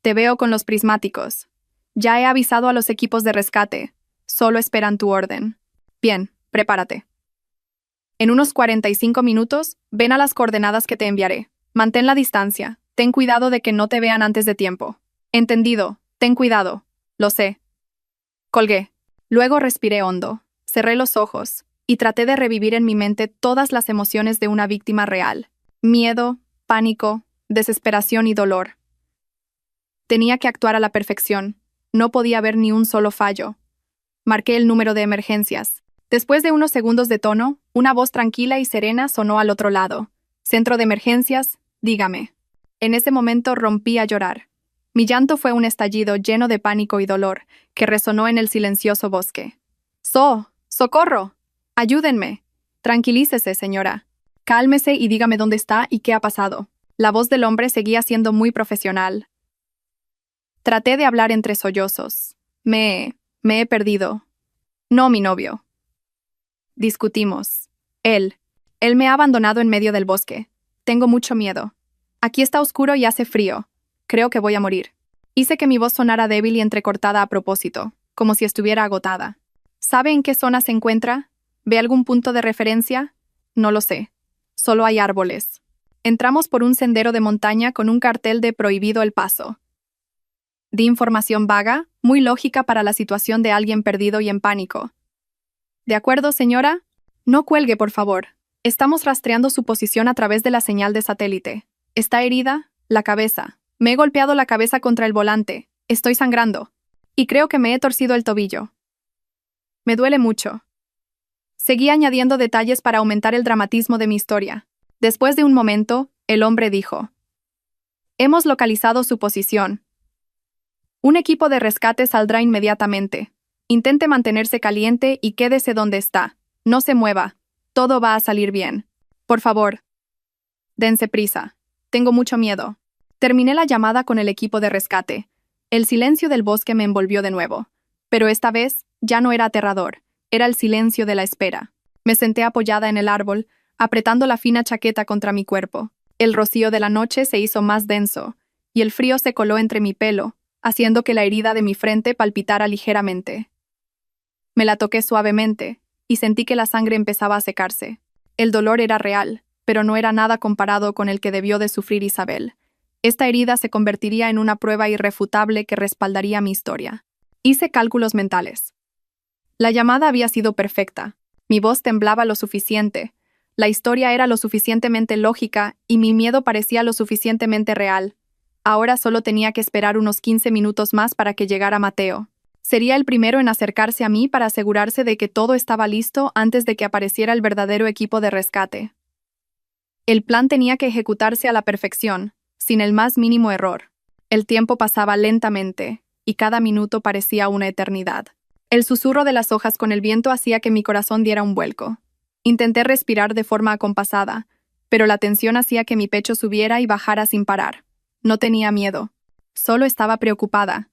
Te veo con los prismáticos. Ya he avisado a los equipos de rescate. Solo esperan tu orden. Bien, prepárate. En unos 45 minutos, ven a las coordenadas que te enviaré. Mantén la distancia. Ten cuidado de que no te vean antes de tiempo. Entendido. Ten cuidado. Lo sé. Colgué. Luego respiré hondo. Cerré los ojos y traté de revivir en mi mente todas las emociones de una víctima real. Miedo, pánico, desesperación y dolor. Tenía que actuar a la perfección. No podía haber ni un solo fallo. Marqué el número de emergencias. Después de unos segundos de tono, una voz tranquila y serena sonó al otro lado. Centro de emergencias, dígame. En ese momento rompí a llorar. Mi llanto fue un estallido lleno de pánico y dolor, que resonó en el silencioso bosque. ¡Socorro! ¡Ayúdenme! Tranquilícese, señora. Cálmese y dígame dónde está y qué ha pasado. La voz del hombre seguía siendo muy profesional. Traté de hablar entre sollozos. Me he perdido. No, mi novio. Discutimos. Él me ha abandonado en medio del bosque. Tengo mucho miedo. Aquí está oscuro y hace frío. Creo que voy a morir. Hice que mi voz sonara débil y entrecortada a propósito, como si estuviera agotada. ¿Sabe en qué zona se encuentra? ¿Ve algún punto de referencia? No lo sé. Solo hay árboles. Entramos por un sendero de montaña con un cartel de prohibido el paso. Di información vaga, muy lógica para la situación de alguien perdido y en pánico. ¿De acuerdo, señora? No cuelgue, por favor. Estamos rastreando su posición a través de la señal de satélite. ¿Está herida? La cabeza. Me he golpeado la cabeza contra el volante. Estoy sangrando. Y creo que me he torcido el tobillo. Me duele mucho. Seguí añadiendo detalles para aumentar el dramatismo de mi historia. Después de un momento, el hombre dijo: Hemos localizado su posición. Un equipo de rescate saldrá inmediatamente. Intente mantenerse caliente y quédese donde está. No se mueva. Todo va a salir bien. Por favor. Dense prisa. Tengo mucho miedo. Terminé la llamada con el equipo de rescate. El silencio del bosque me envolvió de nuevo. Pero esta vez ya no era aterrador. Era el silencio de la espera. Me senté apoyada en el árbol, apretando la fina chaqueta contra mi cuerpo. El rocío de la noche se hizo más denso, y el frío se coló entre mi pelo, haciendo que la herida de mi frente palpitara ligeramente. Me la toqué suavemente, y sentí que la sangre empezaba a secarse. El dolor era real, pero no era nada comparado con el que debió de sufrir Isabel. Esta herida se convertiría en una prueba irrefutable que respaldaría mi historia. Hice cálculos mentales. La llamada había sido perfecta. Mi voz temblaba lo suficiente. La historia era lo suficientemente lógica y mi miedo parecía lo suficientemente real. Ahora solo tenía que esperar unos 15 minutos más para que llegara Mateo. Sería el primero en acercarse a mí para asegurarse de que todo estaba listo antes de que apareciera el verdadero equipo de rescate. El plan tenía que ejecutarse a la perfección, sin el más mínimo error. El tiempo pasaba lentamente, y cada minuto parecía una eternidad. El susurro de las hojas con el viento hacía que mi corazón diera un vuelco. Intenté respirar de forma acompasada, pero la tensión hacía que mi pecho subiera y bajara sin parar. No tenía miedo. Solo estaba preocupada.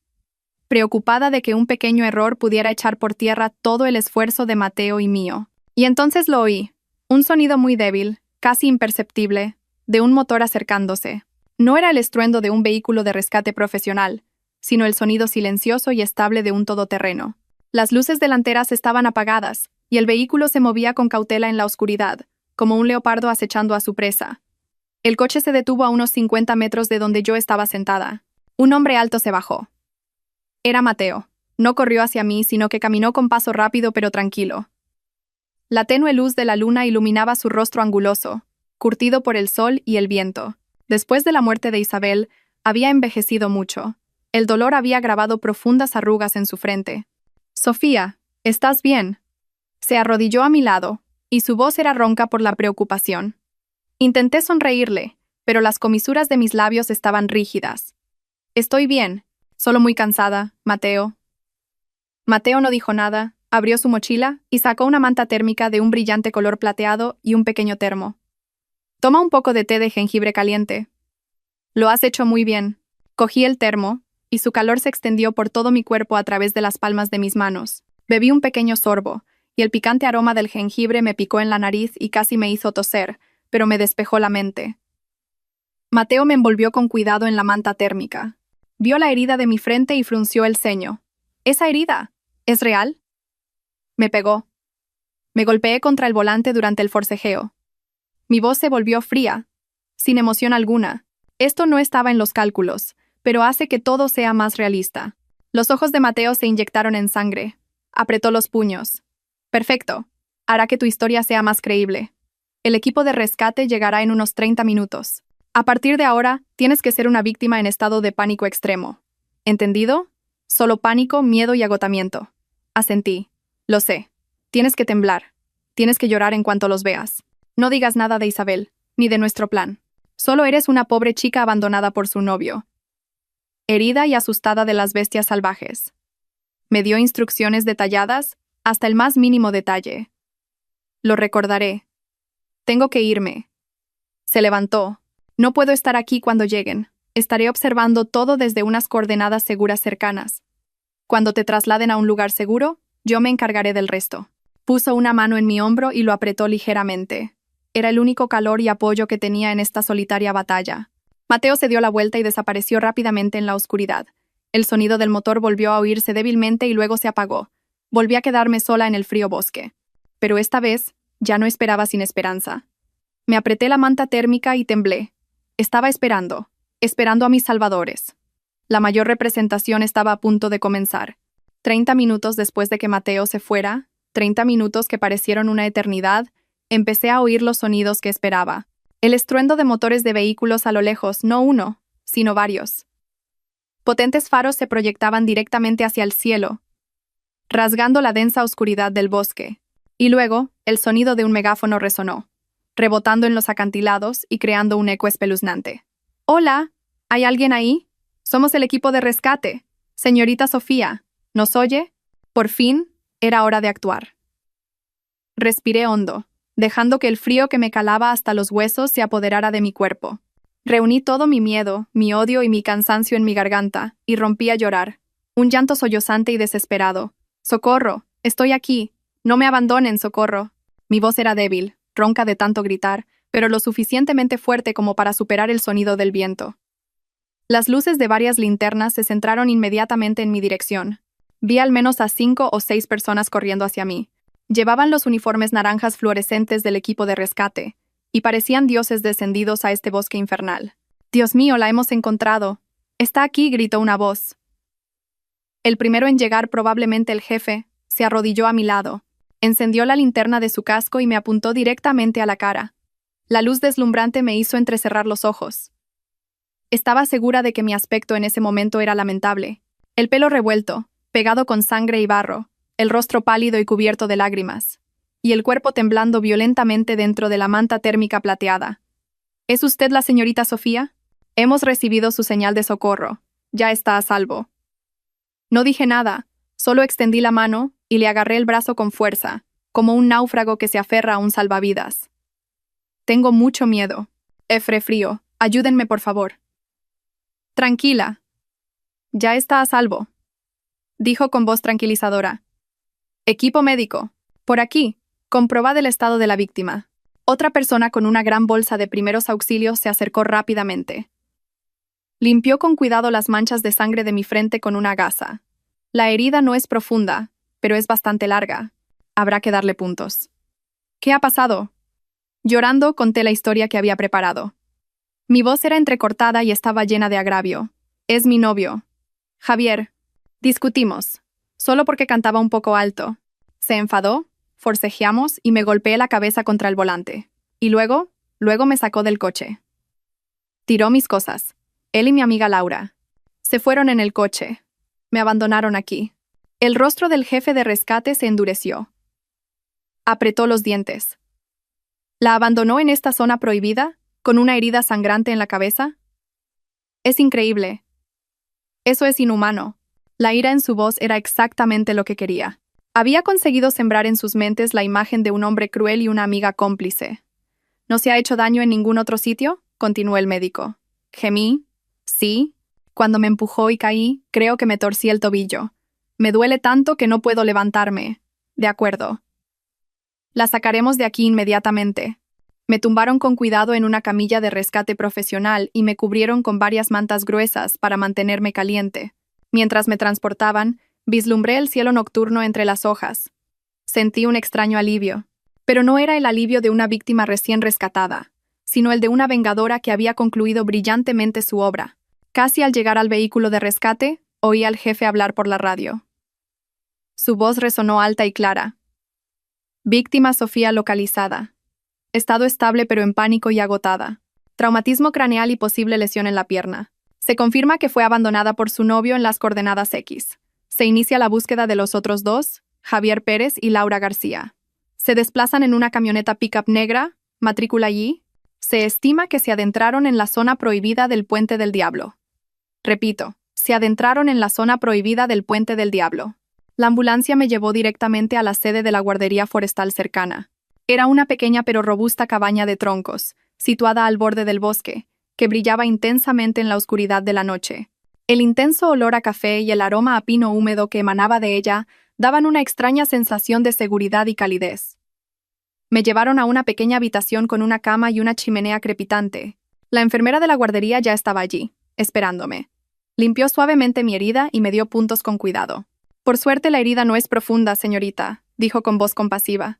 Preocupada de que un pequeño error pudiera echar por tierra todo el esfuerzo de Mateo y mío. Y entonces lo oí. Un sonido muy débil, casi imperceptible, de un motor acercándose. No era el estruendo de un vehículo de rescate profesional, sino el sonido silencioso y estable de un todoterreno. Las luces delanteras estaban apagadas, y el vehículo se movía con cautela en la oscuridad, como un leopardo acechando a su presa. El coche se detuvo a unos 50 metros de donde yo estaba sentada. Un hombre alto se bajó. Era Mateo. No corrió hacia mí, sino que caminó con paso rápido pero tranquilo. La tenue luz de la luna iluminaba su rostro anguloso, curtido por el sol y el viento. Después de la muerte de Isabel, había envejecido mucho. El dolor había grabado profundas arrugas en su frente. «Sofía, ¿estás bien?» Se arrodilló a mi lado, y su voz era ronca por la preocupación. Intenté sonreírle, pero las comisuras de mis labios estaban rígidas. «Estoy bien, solo muy cansada, Mateo». Mateo no dijo nada, abrió su mochila y sacó una manta térmica de un brillante color plateado y un pequeño termo. «Toma un poco de té de jengibre caliente». «Lo has hecho muy bien». Cogí el termo, y su calor se extendió por todo mi cuerpo a través de las palmas de mis manos. Bebí un pequeño sorbo, y el picante aroma del jengibre me picó en la nariz y casi me hizo toser, pero me despejó la mente. Mateo me envolvió con cuidado en la manta térmica. Vio la herida de mi frente y frunció el ceño. «¿Esa herida? ¿Es real?» Me pegó. Me golpeé contra el volante durante el forcejeo. Mi voz se volvió fría, sin emoción alguna. Esto no estaba en los cálculos, pero hace que todo sea más realista. Los ojos de Mateo se inyectaron en sangre. Apretó los puños. «Perfecto. Hará que tu historia sea más creíble. El equipo de rescate llegará en unos 30 minutos. A partir de ahora, tienes que ser una víctima en estado de pánico extremo. ¿Entendido? Solo pánico, miedo y agotamiento». Asentí. «Lo sé. Tienes que temblar. Tienes que llorar en cuanto los veas. No digas nada de Isabel, ni de nuestro plan. Solo eres una pobre chica abandonada por su novio, herida y asustada de las bestias salvajes». Me dio instrucciones detalladas, hasta el más mínimo detalle. «Lo recordaré. Tengo que irme». Se levantó. «No puedo estar aquí cuando lleguen. Estaré observando todo desde unas coordenadas seguras cercanas. Cuando te trasladen a un lugar seguro, yo me encargaré del resto». Puso una mano en mi hombro y lo apretó ligeramente. Era el único calor y apoyo que tenía en esta solitaria batalla. Mateo se dio la vuelta y desapareció rápidamente en la oscuridad. El sonido del motor volvió a oírse débilmente y luego se apagó. Volví a quedarme sola en el frío bosque. Pero esta vez, ya no esperaba sin esperanza. Me apreté la manta térmica y temblé. Estaba esperando a mis salvadores. La mayor representación estaba a punto de comenzar. 30 minutos después de que Mateo se fuera, 30 minutos que parecieron una eternidad, empecé a oír los sonidos que esperaba. El estruendo de motores de vehículos a lo lejos, no uno, sino varios. Potentes faros se proyectaban directamente hacia el cielo, rasgando la densa oscuridad del bosque. Y luego, el sonido de un megáfono resonó, rebotando en los acantilados y creando un eco espeluznante. «Hola, ¿hay alguien ahí? Somos el equipo de rescate. Señorita Sofía, ¿nos oye? Por fin, era hora de actuar. Respiré hondo, dejando que el frío que me calaba hasta los huesos se apoderara de mi cuerpo. Reuní todo mi miedo, mi odio y mi cansancio en mi garganta, y rompí a llorar. Un llanto sollozante y desesperado. ¡Socorro! ¡Estoy aquí! ¡No me abandonen, socorro! Mi voz era débil, ronca de tanto gritar, pero lo suficientemente fuerte como para superar el sonido del viento. Las luces de varias linternas se centraron inmediatamente en mi dirección. Vi al menos a 5 o 6 personas corriendo hacia mí. Llevaban los uniformes naranjas fluorescentes del equipo de rescate, y parecían dioses descendidos a este bosque infernal. «Dios mío, la hemos encontrado. Está aquí», gritó una voz. El primero en llegar, probablemente el jefe, se arrodilló a mi lado, encendió la linterna de su casco y me apuntó directamente a la cara. La luz deslumbrante me hizo entrecerrar los ojos. Estaba segura de que mi aspecto en ese momento era lamentable. El pelo revuelto, pegado con sangre y barro, el rostro pálido y cubierto de lágrimas, y el cuerpo temblando violentamente dentro de la manta térmica plateada. ¿Es usted la señorita Sofía? Hemos recibido su señal de socorro. Ya está a salvo. No dije nada, solo extendí la mano y le agarré el brazo con fuerza, como un náufrago que se aferra a un salvavidas. Tengo mucho miedo. Frío. Ayúdenme, por favor. Tranquila. Ya está a salvo, dijo con voz tranquilizadora. Equipo médico. Por aquí. Comprobad el estado de la víctima. Otra persona con una gran bolsa de primeros auxilios se acercó rápidamente. Limpió con cuidado las manchas de sangre de mi frente con una gasa. La herida no es profunda, pero es bastante larga. Habrá que darle puntos. ¿Qué ha pasado? Llorando, conté la historia que había preparado. Mi voz era entrecortada y estaba llena de agravio. Es mi novio. Javier. Discutimos. Solo porque cantaba un poco alto. Se enfadó, forcejeamos y me golpeé la cabeza contra el volante. Y luego me sacó del coche. Tiró mis cosas. Él y mi amiga Laura. Se fueron en el coche. Me abandonaron aquí. El rostro del jefe de rescate se endureció. Apretó los dientes. ¿La abandonó en esta zona prohibida, con una herida sangrante en la cabeza? Es increíble. Eso es inhumano. La ira en su voz era exactamente lo que quería. Había conseguido sembrar en sus mentes la imagen de un hombre cruel y una amiga cómplice. ¿No se ha hecho daño en ningún otro sitio?, continuó el médico. Gemí. Sí. Cuando me empujó y caí, creo que me torcí el tobillo. Me duele tanto que no puedo levantarme. De acuerdo. La sacaremos de aquí inmediatamente. Me tumbaron con cuidado en una camilla de rescate profesional y me cubrieron con varias mantas gruesas para mantenerme caliente. Mientras me transportaban, vislumbré el cielo nocturno entre las hojas. Sentí un extraño alivio. Pero no era el alivio de una víctima recién rescatada, sino el de una vengadora que había concluido brillantemente su obra. Casi al llegar al vehículo de rescate, oí al jefe hablar por la radio. Su voz resonó alta y clara. Víctima Sofía localizada. Estado estable pero en pánico y agotada. Traumatismo craneal y posible lesión en la pierna. Se confirma que fue abandonada por su novio en las coordenadas X. Se inicia la búsqueda de los otros dos, Javier Pérez y Laura García. Se desplazan en una camioneta pickup negra, matrícula Y. Se estima que se adentraron en la zona prohibida del Puente del Diablo. Repito, se adentraron en la zona prohibida del Puente del Diablo. La ambulancia me llevó directamente a la sede de la guardería forestal cercana. Era una pequeña pero robusta cabaña de troncos, situada al borde del bosque, que brillaba intensamente en la oscuridad de la noche. El intenso olor a café y el aroma a pino húmedo que emanaba de ella daban una extraña sensación de seguridad y calidez. Me llevaron a una pequeña habitación con una cama y una chimenea crepitante. La enfermera de la guardería ya estaba allí, esperándome. Limpió suavemente mi herida y me dio puntos con cuidado. Por suerte la herida no es profunda, señorita, dijo con voz compasiva.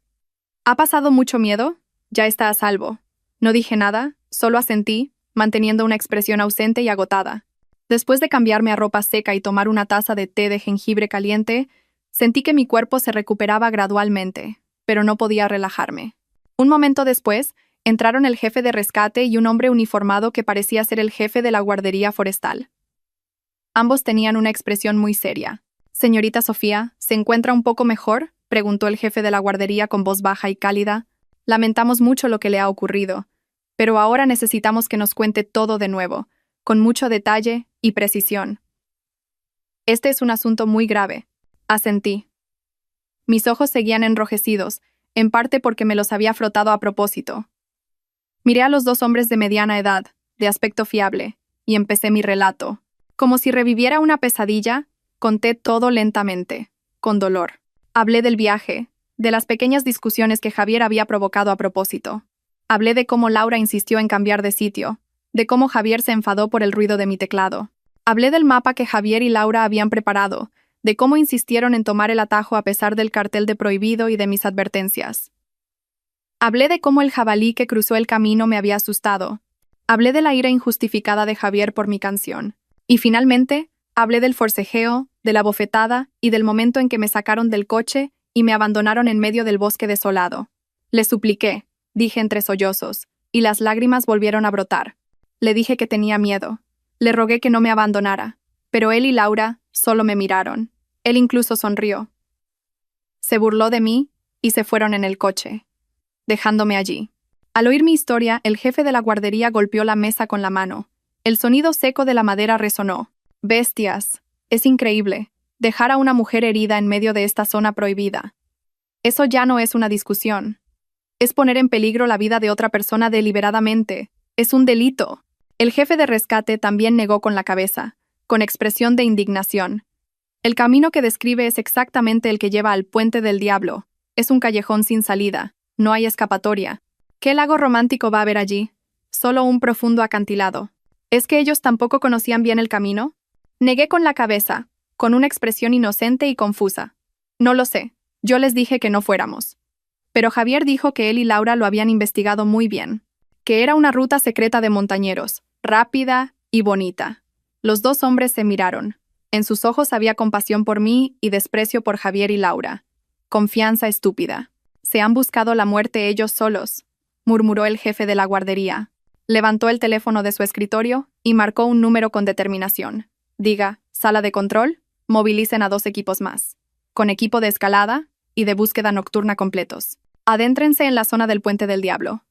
¿Ha pasado mucho miedo? Ya está a salvo. No dije nada, solo asentí, manteniendo una expresión ausente y agotada. Después de cambiarme a ropa seca y tomar una taza de té de jengibre caliente, sentí que mi cuerpo se recuperaba gradualmente, pero no podía relajarme. Un momento después, entraron el jefe de rescate y un hombre uniformado que parecía ser el jefe de la guardería forestal. Ambos tenían una expresión muy seria. «Señorita Sofía, ¿se encuentra un poco mejor?», preguntó el jefe de la guardería con voz baja y cálida. «Lamentamos mucho lo que le ha ocurrido, pero ahora necesitamos que nos cuente todo de nuevo, con mucho detalle y precisión». Este es un asunto muy grave. Asentí. Mis ojos seguían enrojecidos, en parte porque me los había frotado a propósito. Miré a los dos hombres de mediana edad, de aspecto fiable, y empecé mi relato. Como si reviviera una pesadilla, conté todo lentamente, con dolor. Hablé del viaje, de las pequeñas discusiones que Javier había provocado a propósito. Hablé de cómo Laura insistió en cambiar de sitio, de cómo Javier se enfadó por el ruido de mi teclado. Hablé del mapa que Javier y Laura habían preparado, de cómo insistieron en tomar el atajo a pesar del cartel de prohibido y de mis advertencias. Hablé de cómo el jabalí que cruzó el camino me había asustado. Hablé de la ira injustificada de Javier por mi canción. Y finalmente, hablé del forcejeo, de la bofetada y del momento en que me sacaron del coche y me abandonaron en medio del bosque desolado. Le supliqué, dije entre sollozos, y las lágrimas volvieron a brotar. Le dije que tenía miedo. Le rogué que no me abandonara, pero él y Laura solo me miraron. Él incluso sonrió. Se burló de mí y se fueron en el coche, dejándome allí. Al oír mi historia, el jefe de la guardería golpeó la mesa con la mano. El sonido seco de la madera resonó. Bestias. Es increíble. Dejar a una mujer herida en medio de esta zona prohibida. Eso ya no es una discusión. Es poner en peligro la vida de otra persona deliberadamente. Es un delito. El jefe de rescate también negó con la cabeza, con expresión de indignación. El camino que describe es exactamente el que lleva al Puente del Diablo. Es un callejón sin salida. No hay escapatoria. ¿Qué lago romántico va a haber allí? Solo un profundo acantilado. ¿Es que ellos tampoco conocían bien el camino? Negué con la cabeza, con una expresión inocente y confusa. No lo sé. Yo les dije que no fuéramos. Pero Javier dijo que él y Laura lo habían investigado muy bien. Que era una ruta secreta de montañeros, rápida y bonita. Los dos hombres se miraron. En sus ojos había compasión por mí y desprecio por Javier y Laura. Confianza estúpida. Se han buscado la muerte ellos solos, murmuró el jefe de la guardería. Levantó el teléfono de su escritorio y marcó un número con determinación. Diga, sala de control, movilicen a 2 equipos más, con equipo de escalada y de búsqueda nocturna completos. Adéntrense en la zona del Puente del Diablo.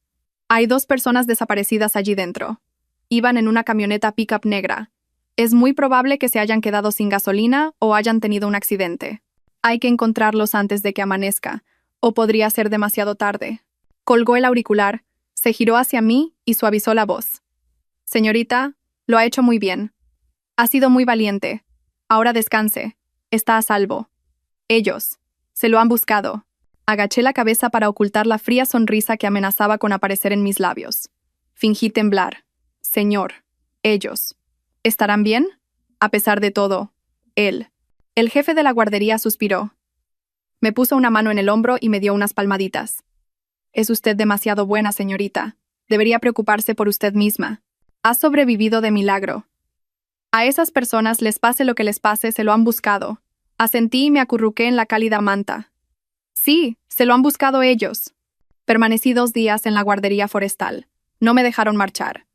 Hay 2 personas desaparecidas allí dentro. Iban en una camioneta pick-up negra. Es muy probable que se hayan quedado sin gasolina o hayan tenido un accidente. Hay que encontrarlos antes de que amanezca, o podría ser demasiado tarde. Colgó el auricular, se giró hacia mí y suavizó la voz. Señorita, lo ha hecho muy bien. Ha sido muy valiente. Ahora descanse. Está a salvo. Ellos. Se lo han buscado. Agaché la cabeza para ocultar la fría sonrisa que amenazaba con aparecer en mis labios. Fingí temblar. Señor. Ellos. ¿Estarán bien? A pesar de todo. Él. El jefe de la guardería suspiró. Me puso una mano en el hombro y me dio unas palmaditas. Es usted demasiado buena, señorita. Debería preocuparse por usted misma. Ha sobrevivido de milagro. A esas personas, les pase lo que les pase, se lo han buscado. Asentí y me acurruqué en la cálida manta. Sí, se lo han buscado ellos. Permanecí 2 días en la guardería forestal. No me dejaron marchar.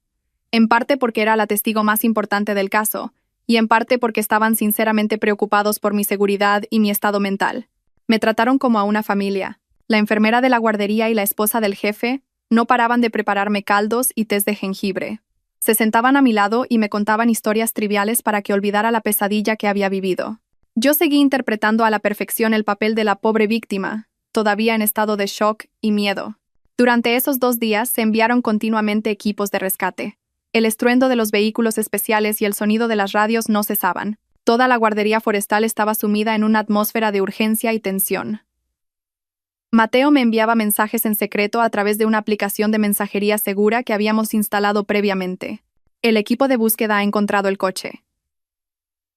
En parte porque era la testigo más importante del caso, y en parte porque estaban sinceramente preocupados por mi seguridad y mi estado mental. Me trataron como a una familia. La enfermera de la guardería y la esposa del jefe no paraban de prepararme caldos y tés de jengibre. Se sentaban a mi lado y me contaban historias triviales para que olvidara la pesadilla que había vivido. Yo seguí interpretando a la perfección el papel de la pobre víctima, todavía en estado de shock y miedo. Durante esos 2 días se enviaron continuamente equipos de rescate. El estruendo de los vehículos especiales y el sonido de las radios no cesaban. Toda la guardería forestal estaba sumida en una atmósfera de urgencia y tensión. Mateo me enviaba mensajes en secreto a través de una aplicación de mensajería segura que habíamos instalado previamente. El equipo de búsqueda ha encontrado el coche.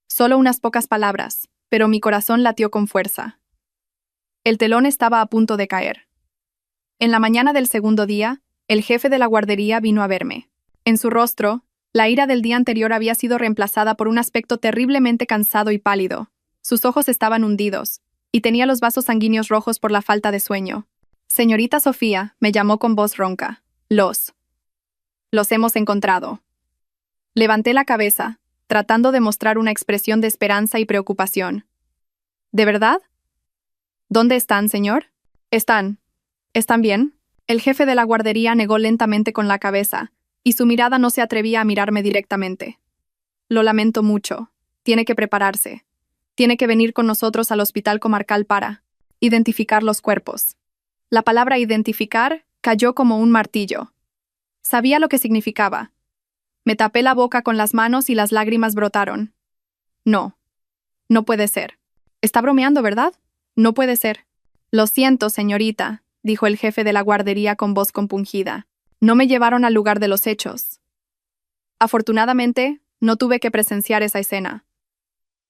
Solo unas pocas palabras, pero mi corazón latió con fuerza. El telón estaba a punto de caer. En la mañana del segundo día, el jefe de la guardería vino a verme. En su rostro, la ira del día anterior había sido reemplazada por un aspecto terriblemente cansado y pálido. Sus ojos estaban hundidos, y tenía los vasos sanguíneos rojos por la falta de sueño. Señorita Sofía, me llamó con voz ronca. Los hemos encontrado. Levanté la cabeza, tratando de mostrar una expresión de esperanza y preocupación. ¿De verdad? ¿Dónde están, señor? ¿Están bien? El jefe de la guardería negó lentamente con la cabeza, y su mirada no se atrevía a mirarme directamente. Lo lamento mucho. Tiene que prepararse. Tiene que venir con nosotros al hospital comarcal para identificar los cuerpos. La palabra identificar cayó como un martillo. Sabía lo que significaba. Me tapé la boca con las manos y las lágrimas brotaron. No. No puede ser. Está bromeando, ¿verdad? No puede ser. Lo siento, señorita, dijo el jefe de la guardería con voz compungida. No me llevaron al lugar de los hechos. Afortunadamente, no tuve que presenciar esa escena.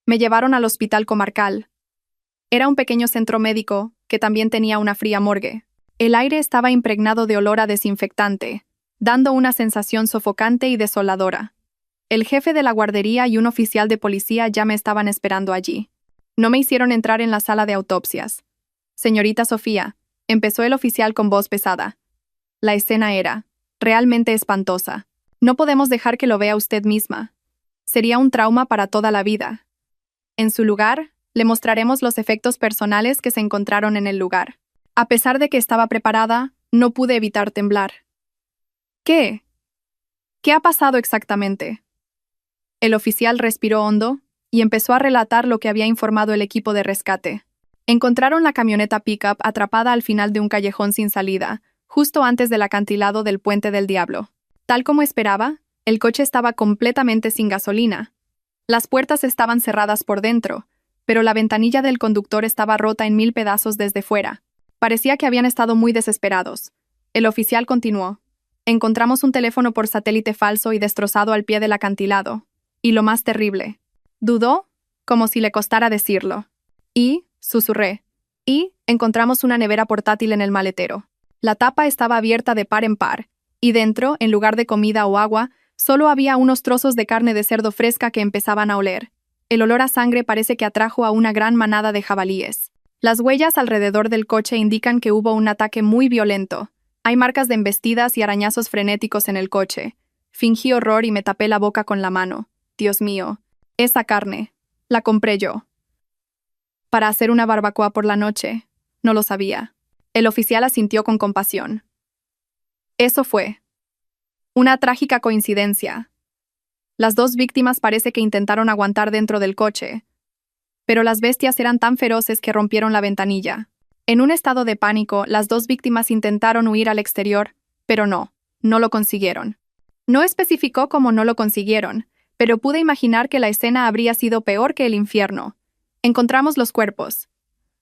Me llevaron al hospital comarcal. Era un pequeño centro médico que también tenía una fría morgue. El aire estaba impregnado de olor a desinfectante, dando una sensación sofocante y desoladora. El jefe de la guardería y un oficial de policía ya me estaban esperando allí. No me hicieron entrar en la sala de autopsias. Señorita Sofía, empezó el oficial con voz pesada. La escena era realmente espantosa. No podemos dejar que lo vea usted misma. Sería un trauma para toda la vida. En su lugar, le mostraremos los efectos personales que se encontraron en el lugar. A pesar de que estaba preparada, no pude evitar temblar. ¿Qué? ¿Qué ha pasado exactamente? El oficial respiró hondo y empezó a relatar lo que había informado el equipo de rescate. Encontraron la camioneta pickup atrapada al final de un callejón sin salida, justo antes del acantilado del Puente del Diablo. Tal como esperaba, el coche estaba completamente sin gasolina. Las puertas estaban cerradas por dentro, pero la ventanilla del conductor estaba rota en 1000 pedazos desde fuera. Parecía que habían estado muy desesperados. El oficial continuó. Encontramos un teléfono por satélite falso y destrozado al pie del acantilado. Y lo más terrible. Dudó, como si le costara decirlo. Susurré. Y encontramos una nevera portátil en el maletero. La tapa estaba abierta de par en par, y dentro, en lugar de comida o agua, solo había unos trozos de carne de cerdo fresca que empezaban a oler. El olor a sangre parece que atrajo a una gran manada de jabalíes. Las huellas alrededor del coche indican que hubo un ataque muy violento. Hay marcas de embestidas y arañazos frenéticos en el coche. Fingí horror y me tapé la boca con la mano. Dios mío, esa carne. La compré yo. Para hacer una barbacoa por la noche. No lo sabía. El oficial asintió con compasión. Eso fue una trágica coincidencia. Las dos víctimas parece que intentaron aguantar dentro del coche, pero las bestias eran tan feroces que rompieron la ventanilla. En un estado de pánico, las dos víctimas intentaron huir al exterior, pero no lo consiguieron. No especificó cómo no lo consiguieron, pero pude imaginar que la escena habría sido peor que el infierno. Encontramos los cuerpos.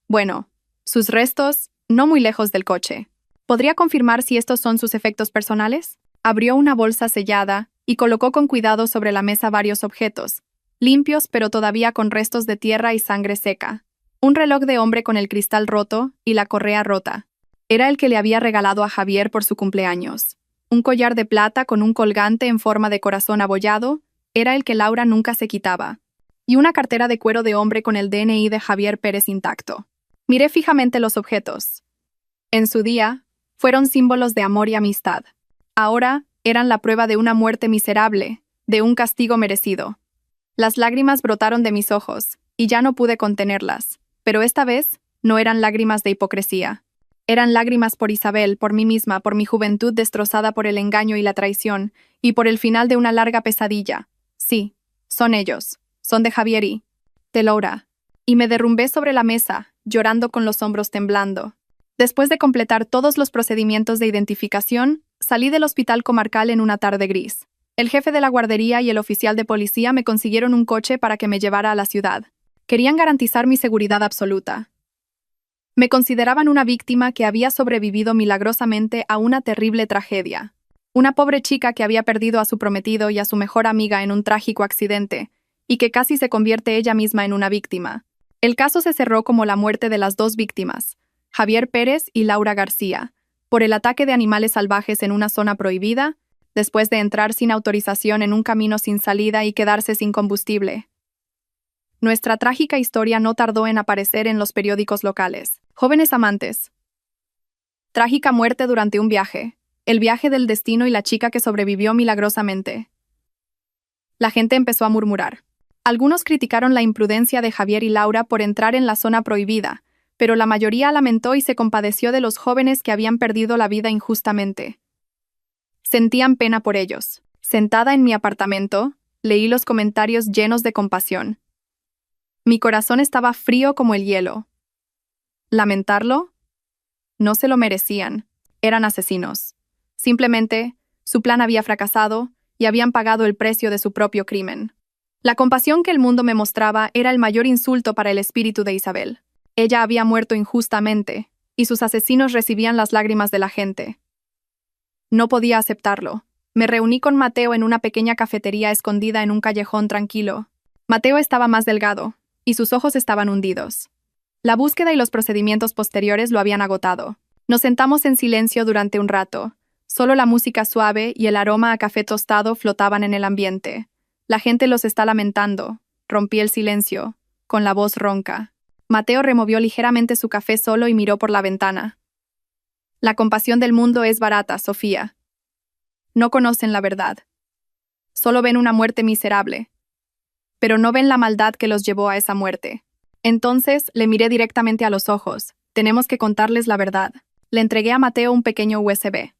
Bueno, sus restos, no muy lejos del coche. ¿Podría confirmar si estos son sus efectos personales? Abrió una bolsa sellada y colocó con cuidado sobre la mesa varios objetos, limpios pero todavía con restos de tierra y sangre seca. Un reloj de hombre con el cristal roto y la correa rota. Era el que le había regalado a Javier por su cumpleaños. Un collar de plata con un colgante en forma de corazón abollado era el que Laura nunca se quitaba. Y una cartera de cuero de hombre con el DNI de Javier Pérez intacto. Miré fijamente los objetos. En su día, fueron símbolos de amor y amistad. Ahora, eran la prueba de una muerte miserable, de un castigo merecido. Las lágrimas brotaron de mis ojos, y ya no pude contenerlas. Pero esta vez, no eran lágrimas de hipocresía. Eran lágrimas por Isabel, por mí misma, por mi juventud destrozada por el engaño y la traición, y por el final de una larga pesadilla. Sí, son ellos. Son de Javier y de Laura. Y me derrumbé sobre la mesa, llorando con los hombros temblando. Después de completar todos los procedimientos de identificación, salí del hospital comarcal en una tarde gris. El jefe de la guardería y el oficial de policía me consiguieron un coche para que me llevara a la ciudad. Querían garantizar mi seguridad absoluta. Me consideraban una víctima que había sobrevivido milagrosamente a una terrible tragedia. Una pobre chica que había perdido a su prometido y a su mejor amiga en un trágico accidente, y que casi se convierte ella misma en una víctima. El caso se cerró como la muerte de las dos víctimas, Javier Pérez y Laura García, por el ataque de animales salvajes en una zona prohibida, después de entrar sin autorización en un camino sin salida y quedarse sin combustible. Nuestra trágica historia no tardó en aparecer en los periódicos locales. Jóvenes amantes. Trágica muerte durante un viaje. El viaje del destino y la chica que sobrevivió milagrosamente. La gente empezó a murmurar. Algunos criticaron la imprudencia de Javier y Laura por entrar en la zona prohibida, pero la mayoría lamentó y se compadeció de los jóvenes que habían perdido la vida injustamente. Sentían pena por ellos. Sentada en mi apartamento, leí los comentarios llenos de compasión. Mi corazón estaba frío como el hielo. ¿Lamentarlo? No se lo merecían. Eran asesinos. Simplemente, su plan había fracasado y habían pagado el precio de su propio crimen. La compasión que el mundo me mostraba era el mayor insulto para el espíritu de Isabel. Ella había muerto injustamente, y sus asesinos recibían las lágrimas de la gente. No podía aceptarlo. Me reuní con Mateo en una pequeña cafetería escondida en un callejón tranquilo. Mateo estaba más delgado, y sus ojos estaban hundidos. La búsqueda y los procedimientos posteriores lo habían agotado. Nos sentamos en silencio durante un rato. Solo la música suave y el aroma a café tostado flotaban en el ambiente. La gente los está lamentando. Rompí el silencio, con la voz ronca. Mateo removió ligeramente su café solo y miró por la ventana. La compasión del mundo es barata, Sofía. No conocen la verdad. Solo ven una muerte miserable. Pero no ven la maldad que los llevó a esa muerte. Entonces le miré directamente a los ojos. Tenemos que contarles la verdad. Le entregué a Mateo un pequeño USB.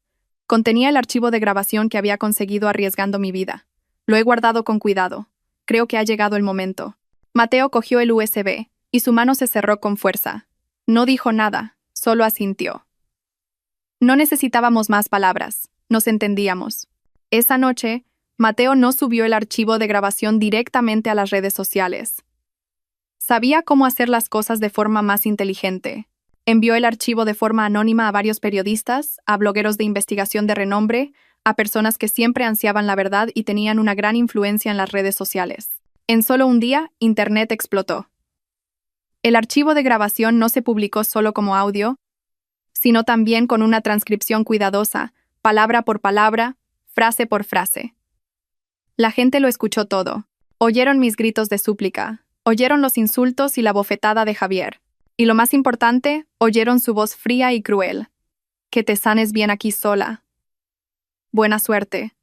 Contenía el archivo de grabación que había conseguido arriesgando mi vida. Lo he guardado con cuidado. Creo que ha llegado el momento. Mateo cogió el USB, y su mano se cerró con fuerza. No dijo nada, solo asintió. No necesitábamos más palabras, nos entendíamos. Esa noche, Mateo no subió el archivo de grabación directamente a las redes sociales. Sabía cómo hacer las cosas de forma más inteligente. Envió el archivo de forma anónima a varios periodistas, a blogueros de investigación de renombre, a personas que siempre ansiaban la verdad y tenían una gran influencia en las redes sociales. En solo un día, Internet explotó. El archivo de grabación no se publicó solo como audio, sino también con una transcripción cuidadosa, palabra por palabra, frase por frase. La gente lo escuchó todo. Oyeron mis gritos de súplica, oyeron los insultos y la bofetada de Javier. Y lo más importante, oyeron su voz fría y cruel. Que te sanes bien aquí sola. Buena suerte.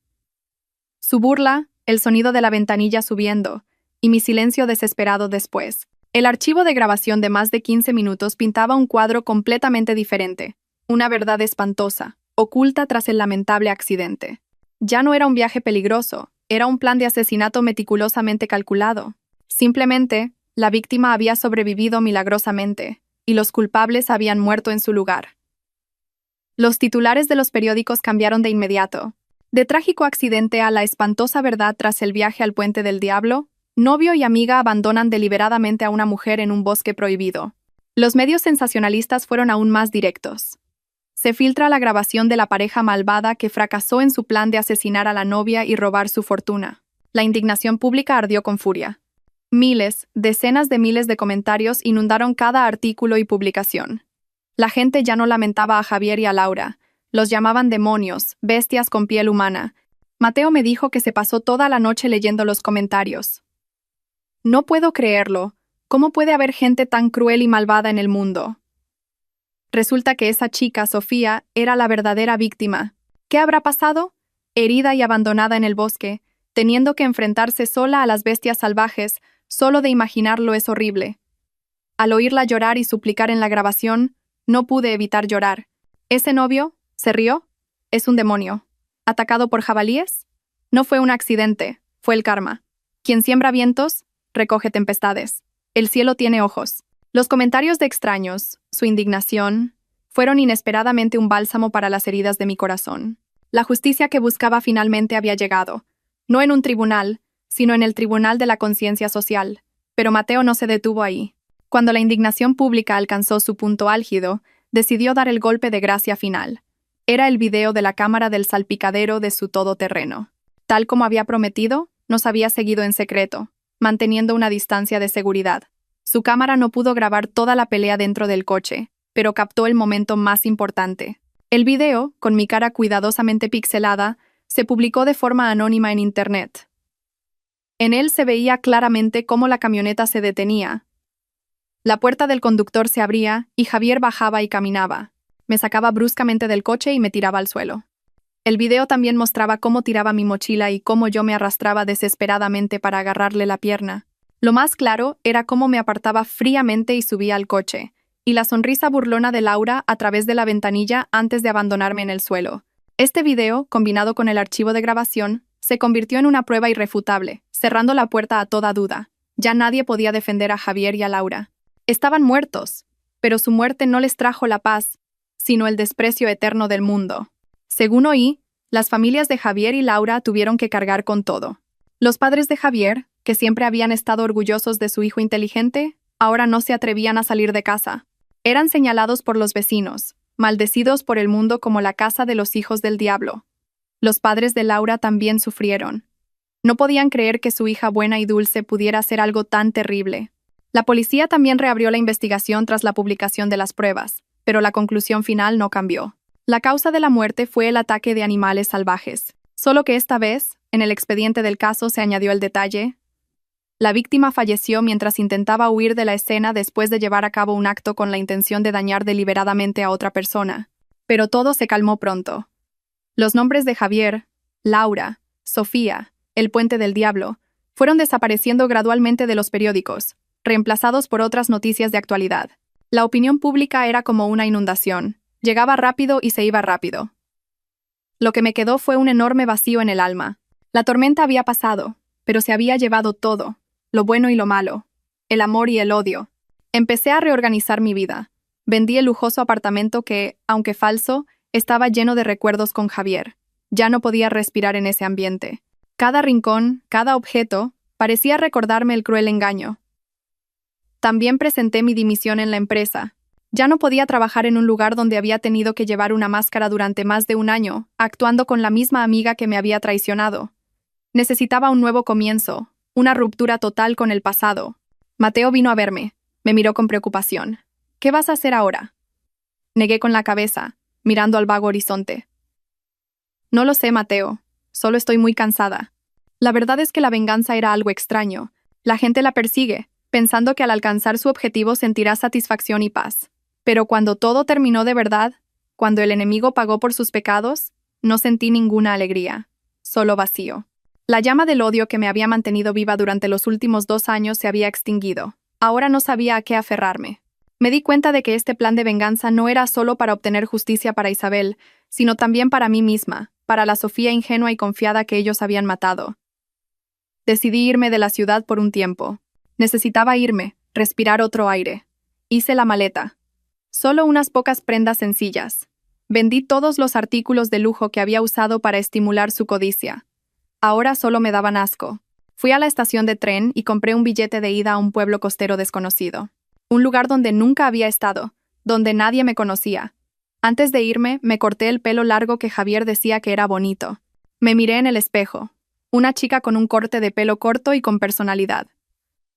Su burla, el sonido de la ventanilla subiendo, y mi silencio desesperado después. El archivo de grabación de más de 15 minutos pintaba un cuadro completamente diferente. Una verdad espantosa, oculta tras el lamentable accidente. Ya no era un viaje peligroso, era un plan de asesinato meticulosamente calculado. Simplemente, la víctima había sobrevivido milagrosamente, y los culpables habían muerto en su lugar. Los titulares de los periódicos cambiaron de inmediato. De trágico accidente a la espantosa verdad tras el viaje al Puente del Diablo, novio y amiga abandonan deliberadamente a una mujer en un bosque prohibido. Los medios sensacionalistas fueron aún más directos. Se filtra la grabación de la pareja malvada que fracasó en su plan de asesinar a la novia y robar su fortuna. La indignación pública ardió con furia. Miles, decenas de miles de comentarios inundaron cada artículo y publicación. La gente ya no lamentaba a Javier y a Laura. Los llamaban demonios, bestias con piel humana. Mateo me dijo que se pasó toda la noche leyendo los comentarios. No puedo creerlo. ¿Cómo puede haber gente tan cruel y malvada en el mundo? Resulta que esa chica, Sofía, era la verdadera víctima. ¿Qué habrá pasado? Herida y abandonada en el bosque, teniendo que enfrentarse sola a las bestias salvajes. Solo de imaginarlo es horrible. Al oírla llorar y suplicar en la grabación, no pude evitar llorar. ¿Ese novio? ¿Se rió? Es un demonio. ¿Atacado por jabalíes? No fue un accidente, fue el karma. Quien siembra vientos, recoge tempestades. El cielo tiene ojos. Los comentarios de extraños, su indignación, fueron inesperadamente un bálsamo para las heridas de mi corazón. La justicia que buscaba finalmente había llegado, no en un tribunal, sino en el tribunal de la conciencia social. Pero Mateo no se detuvo ahí. Cuando la indignación pública alcanzó su punto álgido, decidió dar el golpe de gracia final. Era el video de la cámara del salpicadero de su todoterreno. Tal como había prometido, nos había seguido en secreto, manteniendo una distancia de seguridad. Su cámara no pudo grabar toda la pelea dentro del coche, pero captó el momento más importante. El video, con mi cara cuidadosamente pixelada, se publicó de forma anónima en Internet. En él se veía claramente cómo la camioneta se detenía. La puerta del conductor se abría y Javier bajaba y caminaba. Me sacaba bruscamente del coche y me tiraba al suelo. El video también mostraba cómo tiraba mi mochila y cómo yo me arrastraba desesperadamente para agarrarle la pierna. Lo más claro era cómo me apartaba fríamente y subía al coche, y la sonrisa burlona de Laura a través de la ventanilla antes de abandonarme en el suelo. Este video, combinado con el archivo de grabación, se convirtió en una prueba irrefutable, cerrando la puerta a toda duda. Ya nadie podía defender a Javier y a Laura. Estaban muertos, pero su muerte no les trajo la paz, sino el desprecio eterno del mundo. Según oí, las familias de Javier y Laura tuvieron que cargar con todo. Los padres de Javier, que siempre habían estado orgullosos de su hijo inteligente, ahora no se atrevían a salir de casa. Eran señalados por los vecinos, maldecidos por el mundo como la casa de los hijos del diablo. Los padres de Laura también sufrieron. No podían creer que su hija buena y dulce pudiera hacer algo tan terrible. La policía también reabrió la investigación tras la publicación de las pruebas, pero la conclusión final no cambió. La causa de la muerte fue el ataque de animales salvajes, solo que esta vez, en el expediente del caso se añadió el detalle: la víctima falleció mientras intentaba huir de la escena después de llevar a cabo un acto con la intención de dañar deliberadamente a otra persona. Pero todo se calmó pronto. Los nombres de Javier, Laura, Sofía, el Puente del Diablo, fueron desapareciendo gradualmente de los periódicos, reemplazados por otras noticias de actualidad. La opinión pública era como una inundación. Llegaba rápido y se iba rápido. Lo que me quedó fue un enorme vacío en el alma. La tormenta había pasado, pero se había llevado todo, lo bueno y lo malo, el amor y el odio. Empecé a reorganizar mi vida. Vendí el lujoso apartamento que, aunque falso, estaba lleno de recuerdos con Javier. Ya no podía respirar en ese ambiente. Cada rincón, cada objeto, parecía recordarme el cruel engaño. También presenté mi dimisión en la empresa. Ya no podía trabajar en un lugar donde había tenido que llevar una máscara durante más de un año, actuando con la misma amiga que me había traicionado. Necesitaba un nuevo comienzo, una ruptura total con el pasado. Mateo vino a verme. Me miró con preocupación. ¿Qué vas a hacer ahora? Negué con la cabeza, mirando al vago horizonte. No lo sé, Mateo. Solo estoy muy cansada. La verdad es que la venganza era algo extraño. La gente la persigue, pensando que al alcanzar su objetivo sentirá satisfacción y paz. Pero cuando todo terminó de verdad, cuando el enemigo pagó por sus pecados, no sentí ninguna alegría, solo vacío. La llama del odio que me había mantenido viva durante los últimos 2 años se había extinguido. Ahora no sabía a qué aferrarme. Me di cuenta de que este plan de venganza no era solo para obtener justicia para Isabel, sino también para mí misma, para la Sofía ingenua y confiada que ellos habían matado. Decidí irme de la ciudad por un tiempo. Necesitaba irme, respirar otro aire. Hice la maleta. Solo unas pocas prendas sencillas. Vendí todos los artículos de lujo que había usado para estimular su codicia. Ahora solo me daban asco. Fui a la estación de tren y compré un billete de ida a un pueblo costero desconocido. Un lugar donde nunca había estado, donde nadie me conocía. Antes de irme, me corté el pelo largo que Javier decía que era bonito. Me miré en el espejo. Una chica con un corte de pelo corto y con personalidad.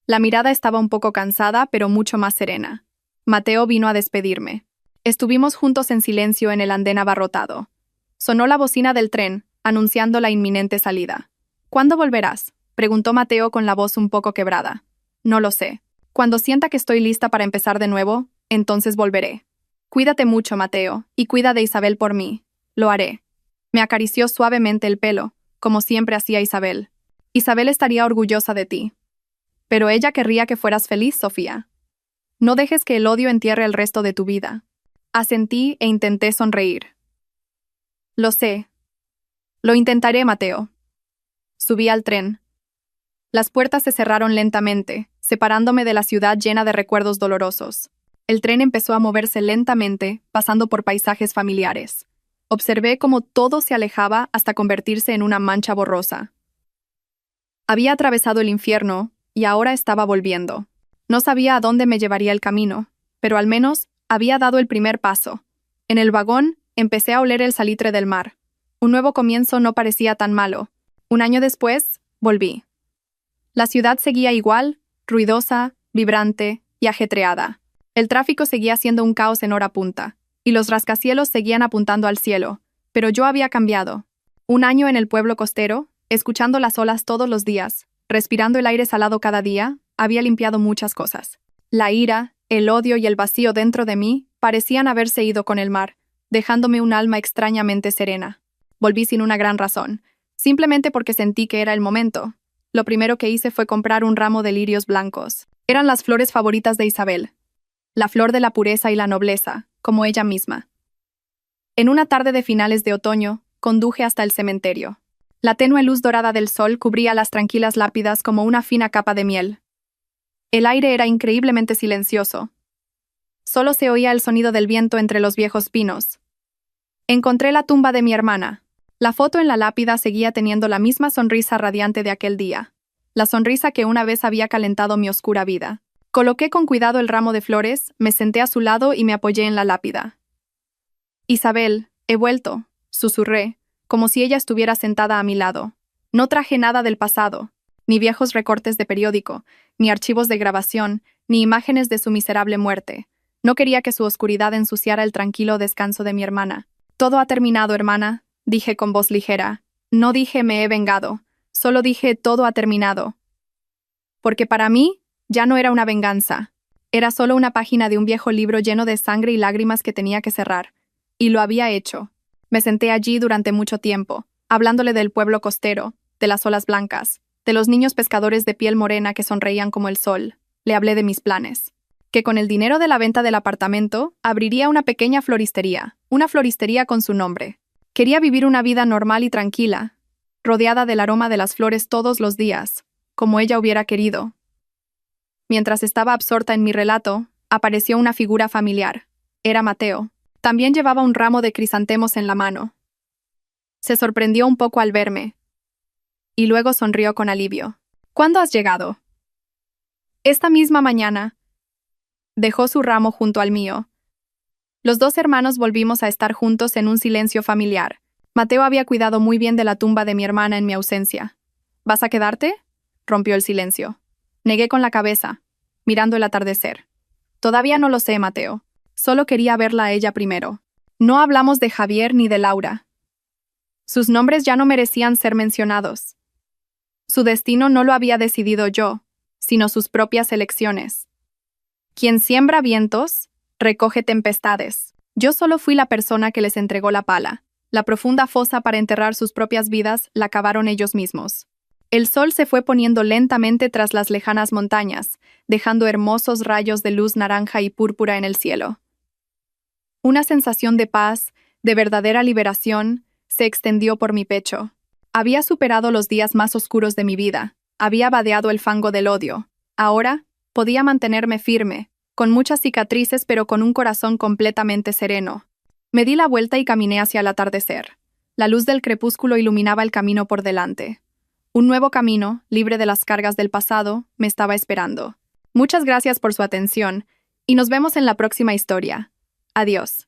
La mirada estaba un poco cansada, pero mucho más serena. Mateo vino a despedirme. Estuvimos juntos en silencio en el andén abarrotado. Sonó la bocina del tren, anunciando la inminente salida. ¿Cuándo volverás?, preguntó Mateo con la voz un poco quebrada. No lo sé. Cuando sienta que estoy lista para empezar de nuevo, entonces volveré. Cuídate mucho, Mateo, y cuida de Isabel por mí. Lo haré. Me acarició suavemente el pelo, como siempre hacía Isabel. Isabel estaría orgullosa de ti. Pero ella querría que fueras feliz, Sofía. No dejes que el odio entierre el resto de tu vida. Asentí e intenté sonreír. Lo sé. Lo intentaré, Mateo. Subí al tren. Las puertas se cerraron lentamente, separándome de la ciudad llena de recuerdos dolorosos. El tren empezó a moverse lentamente, pasando por paisajes familiares. Observé cómo todo se alejaba hasta convertirse en una mancha borrosa. Había atravesado el infierno, y ahora estaba volviendo. No sabía a dónde me llevaría el camino, pero al menos había dado el primer paso. En el vagón, empecé a oler el salitre del mar. Un nuevo comienzo no parecía tan malo. Un año después, volví. La ciudad seguía igual, ruidosa, vibrante y ajetreada. El tráfico seguía siendo un caos en hora punta, y los rascacielos seguían apuntando al cielo, pero yo había cambiado. Un año en el pueblo costero, escuchando las olas todos los días, respirando el aire salado cada día, había limpiado muchas cosas. La ira, el odio y el vacío dentro de mí parecían haberse ido con el mar, dejándome un alma extrañamente serena. Volví sin una gran razón, simplemente porque sentí que era el momento. Lo primero que hice fue comprar un ramo de lirios blancos. Eran las flores favoritas de Isabel. La flor de la pureza y la nobleza, como ella misma. En una tarde de finales de otoño, conduje hasta el cementerio. La tenue luz dorada del sol cubría las tranquilas lápidas como una fina capa de miel. El aire era increíblemente silencioso. Solo se oía el sonido del viento entre los viejos pinos. Encontré la tumba de mi hermana. La foto en la lápida seguía teniendo la misma sonrisa radiante de aquel día, la sonrisa que una vez había calentado mi oscura vida. Coloqué con cuidado el ramo de flores, me senté a su lado y me apoyé en la lápida. «Isabel, he vuelto», susurré, como si ella estuviera sentada a mi lado. No traje nada del pasado, ni viejos recortes de periódico, ni archivos de grabación, ni imágenes de su miserable muerte. No quería que su oscuridad ensuciara el tranquilo descanso de mi hermana. «Todo ha terminado, hermana», dije con voz ligera. No dije me he vengado, solo dije todo ha terminado. Porque para mí, ya no era una venganza. Era solo una página de un viejo libro lleno de sangre y lágrimas que tenía que cerrar. Y lo había hecho. Me senté allí durante mucho tiempo, hablándole del pueblo costero, de las olas blancas, de los niños pescadores de piel morena que sonreían como el sol. Le hablé de mis planes. Que con el dinero de la venta del apartamento, abriría una pequeña floristería, una floristería con su nombre. Quería vivir una vida normal y tranquila, rodeada del aroma de las flores todos los días, como ella hubiera querido. Mientras estaba absorta en mi relato, apareció una figura familiar. Era Mateo. También llevaba un ramo de crisantemos en la mano. Se sorprendió un poco al verme, y luego sonrió con alivio. «¿Cuándo has llegado?» «Esta misma mañana». Dejó su ramo junto al mío. Los dos hermanos volvimos a estar juntos en un silencio familiar. Mateo había cuidado muy bien de la tumba de mi hermana en mi ausencia. «¿Vas a quedarte?» rompió el silencio. Negué con la cabeza, mirando el atardecer. «Todavía no lo sé, Mateo. Solo quería verla a ella primero». No hablamos de Javier ni de Laura. Sus nombres ya no merecían ser mencionados. Su destino no lo había decidido yo, sino sus propias elecciones. Quien siembra vientos, recoge tempestades. Yo solo fui la persona que les entregó la pala. La profunda fosa para enterrar sus propias vidas la cavaron ellos mismos. El sol se fue poniendo lentamente tras las lejanas montañas, dejando hermosos rayos de luz naranja y púrpura en el cielo. Una sensación de paz, de verdadera liberación, se extendió por mi pecho. Había superado los días más oscuros de mi vida, había vadeado el fango del odio. Ahora, podía mantenerme firme, con muchas cicatrices pero con un corazón completamente sereno. Me di la vuelta y caminé hacia el atardecer. La luz del crepúsculo iluminaba el camino por delante. Un nuevo camino, libre de las cargas del pasado, me estaba esperando. Muchas gracias por su atención, y nos vemos en la próxima historia. Adiós.